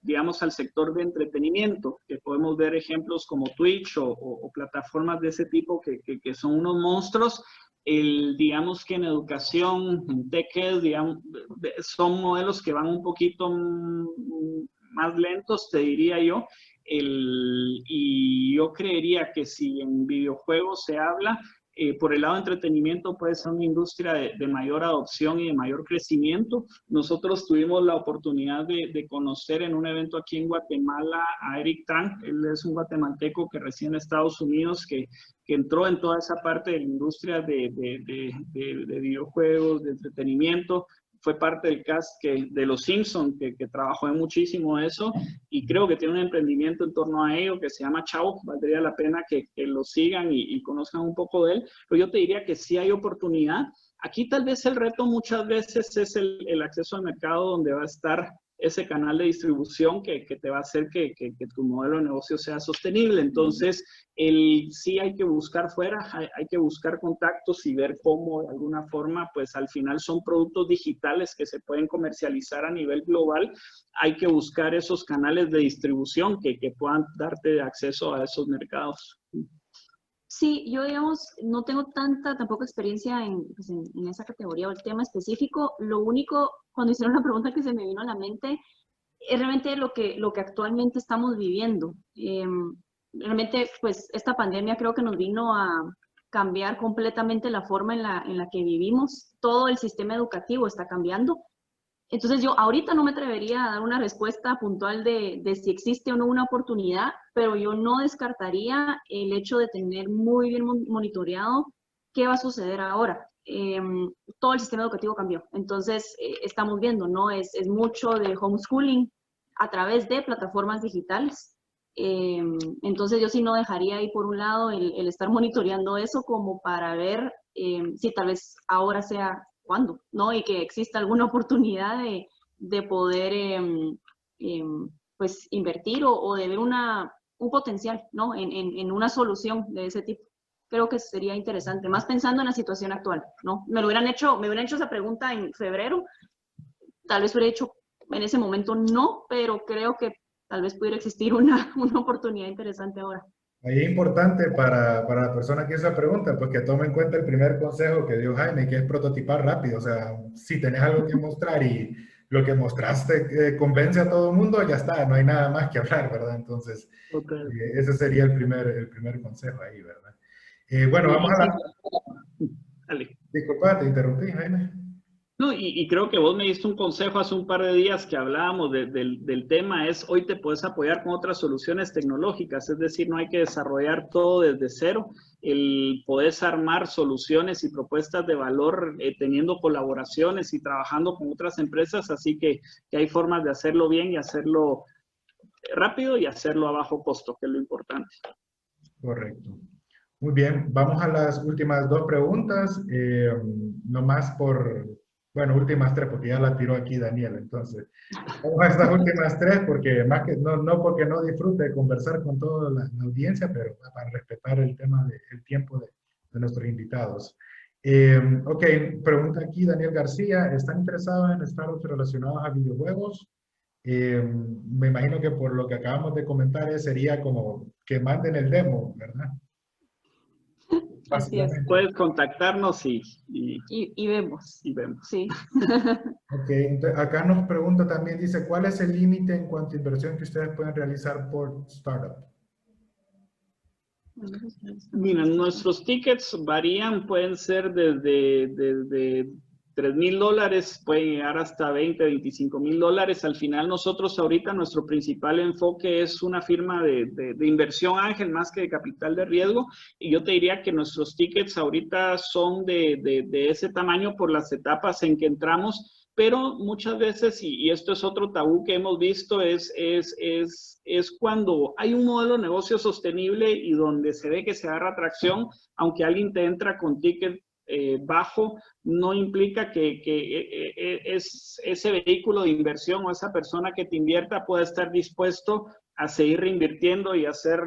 digamos, al sector de entretenimiento, que podemos ver ejemplos como Twitch o plataformas de ese tipo que son unos monstruos. Digamos que en educación, en tech, digamos, son modelos que van un poquito más lentos, te diría yo. Y yo creería que si en videojuegos se habla, por el lado de entretenimiento puede ser una industria de mayor adopción y de mayor crecimiento. Nosotros tuvimos la oportunidad de conocer en un evento aquí en Guatemala a Eric Tang. Él es un guatemalteco que reside en Estados Unidos, que entró en toda esa parte de la industria de videojuegos, de entretenimiento. Fue parte del cast de Los Simpsons, que trabajó en muchísimo eso, y creo que tiene un emprendimiento en torno a ello que se llama Chao. Valdría la pena que lo sigan y conozcan un poco de él, pero yo te diría que sí hay oportunidad. Aquí tal vez el reto muchas veces es el acceso al mercado, donde va a estar ese canal de distribución que te va a hacer que tu modelo de negocio sea sostenible. Entonces, sí hay que buscar fuera, hay que buscar contactos y ver cómo de alguna forma, pues al final son productos digitales que se pueden comercializar a nivel global. Hay que buscar esos canales de distribución que puedan darte acceso a esos mercados. Sí, yo digamos, no tengo tampoco experiencia pues en esa categoría o el tema específico. Lo único, cuando hicieron la pregunta que se me vino a la mente, es realmente lo que actualmente estamos viviendo. Realmente, pues esta pandemia creo que nos vino a cambiar completamente la forma en la que vivimos. Todo el sistema educativo está cambiando. Entonces yo ahorita no me atrevería a dar una respuesta puntual de si existe o no una oportunidad, pero yo no descartaría el hecho de tener muy bien monitoreado qué va a suceder ahora. Todo el sistema educativo cambió, entonces estamos viendo, ¿no? Es mucho de homeschooling a través de plataformas digitales. Entonces yo sí no dejaría ahí por un lado el estar monitoreando eso como para ver si tal vez ahora sea cuándo, ¿no? Y que exista alguna oportunidad de poder pues invertir o de ver un potencial, ¿no? En una solución de ese tipo. Creo que sería interesante, más pensando en la situación actual, ¿no? Me hubieran hecho esa pregunta en febrero, tal vez hubiera hecho en ese momento no, pero creo que tal vez pudiera existir una oportunidad interesante ahora. Ahí es importante para la persona que hizo la pregunta, pues que tome en cuenta el primer consejo que dio Jaime, que es prototipar rápido. O sea, si tenés algo que mostrar y lo que mostraste convence a todo el mundo, ya está, no hay nada más que hablar, ¿verdad? Entonces, ese sería el primer consejo ahí, ¿verdad? Bueno, vamos a la... Dale. Disculpa, te interrumpí, Jaime. No, y creo que vos me diste un consejo hace un par de días que hablábamos del tema, es hoy te puedes apoyar con otras soluciones tecnológicas, es decir, no hay que desarrollar todo desde cero, podés armar soluciones y propuestas de valor teniendo colaboraciones y trabajando con otras empresas, así que hay formas de hacerlo bien y hacerlo rápido y hacerlo a bajo costo, que es lo importante. Correcto. Muy bien, vamos a las últimas dos preguntas, no más bueno, últimas tres, porque ya la tiró aquí Daniel, entonces, vamos a estas últimas tres, porque más que, no porque no disfrute de conversar con toda la audiencia, pero para respetar el tema del tiempo de nuestros invitados. Ok, pregunta aquí Daniel García, ¿están interesados en startups relacionados a videojuegos? Me imagino que por lo que acabamos de comentar sería como que manden el demo, ¿verdad? Así es. Puedes contactarnos y vemos. y vemos. Sí. Ok, entonces acá nos pregunta también, dice, ¿cuál es el límite en cuanto a inversión que ustedes pueden realizar por startup? Mira, nuestros tickets varían, pueden ser desde $3,000, pueden llegar hasta $20,000, $25,000. Al final nosotros ahorita nuestro principal enfoque es una firma de inversión ángel más que de capital de riesgo, y yo te diría que nuestros tickets ahorita son de ese tamaño por las etapas en que entramos, pero muchas veces, y esto es otro tabú que hemos visto, es cuando hay un modelo de negocio sostenible y donde se ve que se agarra tracción, aunque alguien te entra con ticket bajo, no implica que ese vehículo de inversión o esa persona que te invierta pueda estar dispuesto a seguir reinvirtiendo y hacer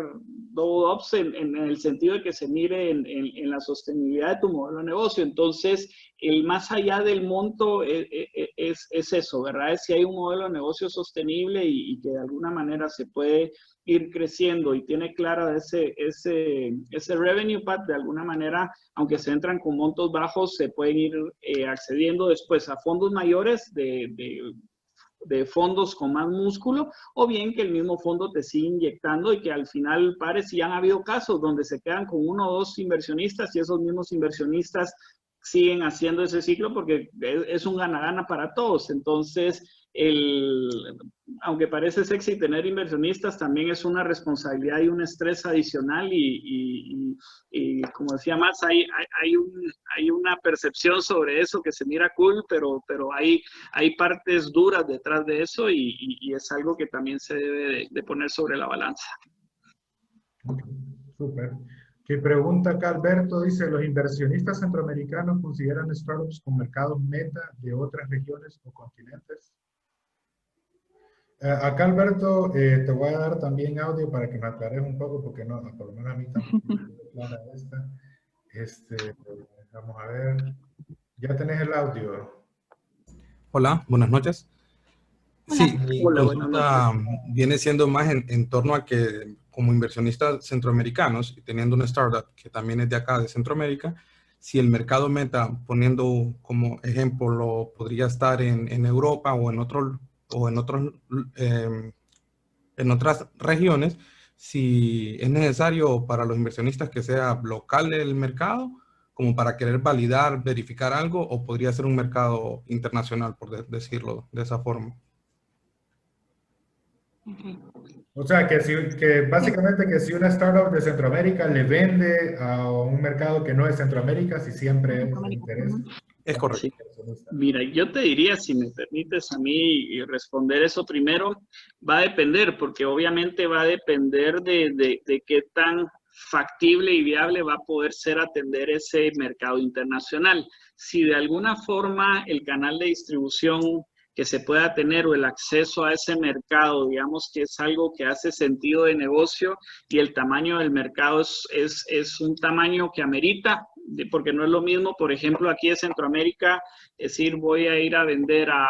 double ups en el sentido de que se mire en la sostenibilidad de tu modelo de negocio. Entonces, el más allá del monto es eso, ¿verdad? Es si hay un modelo de negocio sostenible y que de alguna manera se puede ir creciendo y tiene clara ese revenue path, de alguna manera, aunque se entran con montos bajos, se pueden ir accediendo después a fondos mayores de fondos con más músculo, o bien que el mismo fondo te sigue inyectando y que al final pares, y han habido casos donde se quedan con uno o dos inversionistas y esos mismos inversionistas siguen haciendo ese ciclo porque es un gana-gana para todos. Entonces, aunque parece sexy tener inversionistas, también es una responsabilidad y un estrés adicional y como decía Max, hay una percepción sobre eso que se mira cool, pero hay partes duras detrás de eso y es algo que también se debe de poner sobre la balanza. Súper. Que pregunta acá Alberto, dice, ¿los inversionistas centroamericanos consideran startups con mercados meta de otras regiones o continentes? Acá Alberto, te voy a dar también audio para que me aclares un poco, porque no, por lo menos a mí tampoco me quedó clara esta. Vamos a ver. ¿Ya tenés el audio? Hola, buenas noches. Sí, Hola. mi Hola, consulta viene siendo más en torno a que como inversionistas centroamericanos y teniendo una startup que también es de acá, de Centroamérica, si el mercado meta, poniendo como ejemplo, podría estar en Europa o en otras regiones, si es necesario para los inversionistas que sea local el mercado, como para querer validar, verificar algo, o podría ser un mercado internacional, por decirlo de esa forma. Okay. O sea, que básicamente que si una startup de Centroamérica le vende a un mercado que no es Centroamérica, si siempre es de interés. Es correcto. Sí. Mira, yo te diría, si me permites a mí responder eso primero, va a depender, porque obviamente va a depender de qué tan factible y viable va a poder ser atender ese mercado internacional. Si de alguna forma el canal de distribución que se pueda tener o el acceso a ese mercado, digamos que es algo que hace sentido de negocio y el tamaño del mercado es un tamaño que amerita, porque no es lo mismo, por ejemplo, aquí de Centroamérica, decir voy a ir a vender a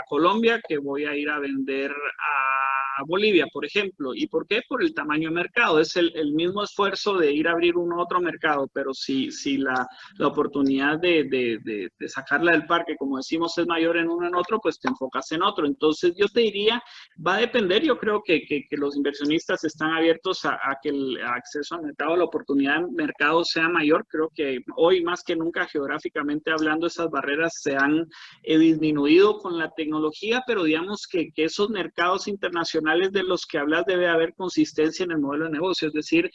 Colombia que voy a ir a vender a Bolivia, por ejemplo. ¿Y por qué? Por el tamaño de mercado. Es el mismo esfuerzo de ir a abrir un otro mercado, pero si la oportunidad de sacarla del parque, como decimos, es mayor en uno en otro, pues te enfocas en otro. Entonces yo te diría, va a depender. Yo creo que los inversionistas están abiertos a que el acceso al mercado, la oportunidad de mercado sea mayor. Creo que hoy más que nunca, geográficamente hablando, esas barreras se han disminuido con la tecnología, pero digamos que esos mercados internacionales de los que hablas debe haber consistencia en el modelo de negocio. Es decir,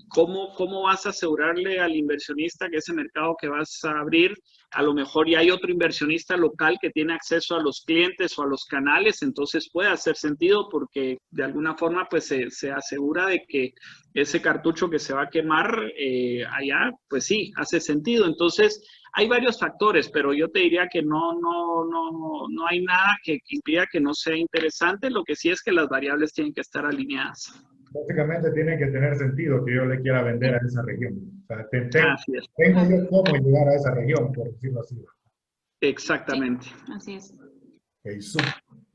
¿cómo vas a asegurarle al inversionista que ese mercado que vas a abrir, a lo mejor ya hay otro inversionista local que tiene acceso a los clientes o a los canales? Entonces puede hacer sentido porque de alguna forma pues se asegura de que ese cartucho que se va a quemar allá, pues sí, hace sentido. Entonces hay varios factores, pero yo te diría que no hay nada que impida que no sea interesante. Lo que sí es que las variables tienen que estar alineadas. Básicamente tiene que tener sentido que yo le quiera vender a esa región. O sea, tengo yo cómo llegar a esa región, por decirlo así. Exactamente. Sí, así es. Okay,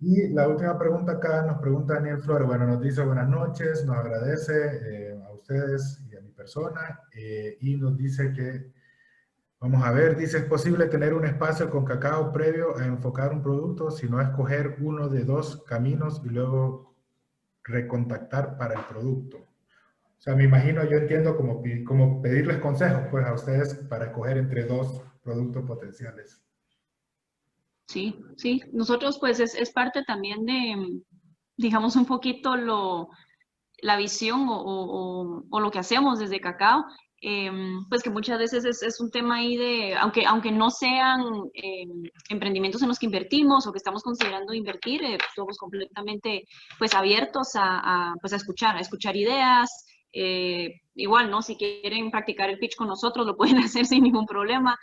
y la última pregunta acá nos pregunta Daniel Flores. Bueno, nos dice buenas noches, nos agradece a ustedes y a mi persona y nos dice que, vamos a ver, dice, ¿es posible tener un espacio con Cacao previo a enfocar un producto, sino escoger uno de dos caminos y luego recontactar para el producto? O sea, me imagino, yo entiendo como pedirles consejos pues a ustedes para escoger entre dos productos potenciales. Sí, sí, nosotros pues es parte también de, digamos, un poquito la visión o lo que hacemos desde Cacao, pues que muchas veces es un tema ahí de, aunque no sean emprendimientos en los que invertimos o que estamos considerando invertir, somos completamente pues abiertos pues a escuchar ideas. Igual, ¿no? Si quieren practicar el pitch con nosotros, lo pueden hacer sin ningún problema.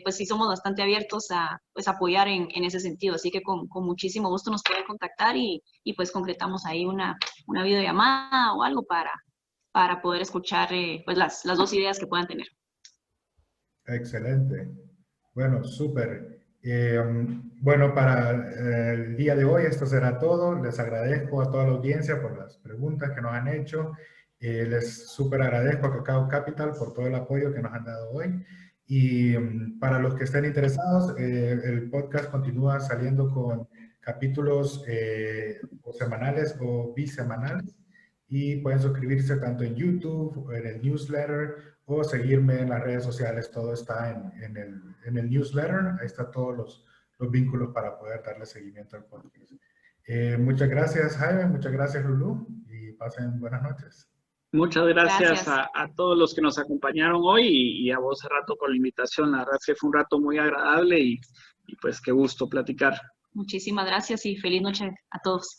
Pues sí somos bastante abiertos a pues, apoyar en ese sentido. Así que con muchísimo gusto nos pueden contactar y pues concretamos ahí una videollamada o algo para poder escuchar pues las dos ideas que puedan tener. Excelente. Bueno, súper. Bueno, para el día de hoy esto será todo. Les agradezco a toda la audiencia por las preguntas que nos han hecho. Les súper agradezco a Cacao Capital por todo el apoyo que nos han dado hoy. Y para los que estén interesados, el podcast continúa saliendo con capítulos o semanales o bisemanales. Y pueden suscribirse tanto en YouTube, en el newsletter, o seguirme en las redes sociales. Todo está en el newsletter. Ahí están todos los vínculos para poder darle seguimiento al podcast. Muchas gracias, Jaime. Muchas gracias, Lulú. Y pasen buenas noches. Muchas gracias, Gracias. a todos los que nos acompañaron hoy y a vos, Rato, por la invitación. La verdad es que fue un rato muy agradable y pues qué gusto platicar. Muchísimas gracias y feliz noche a todos.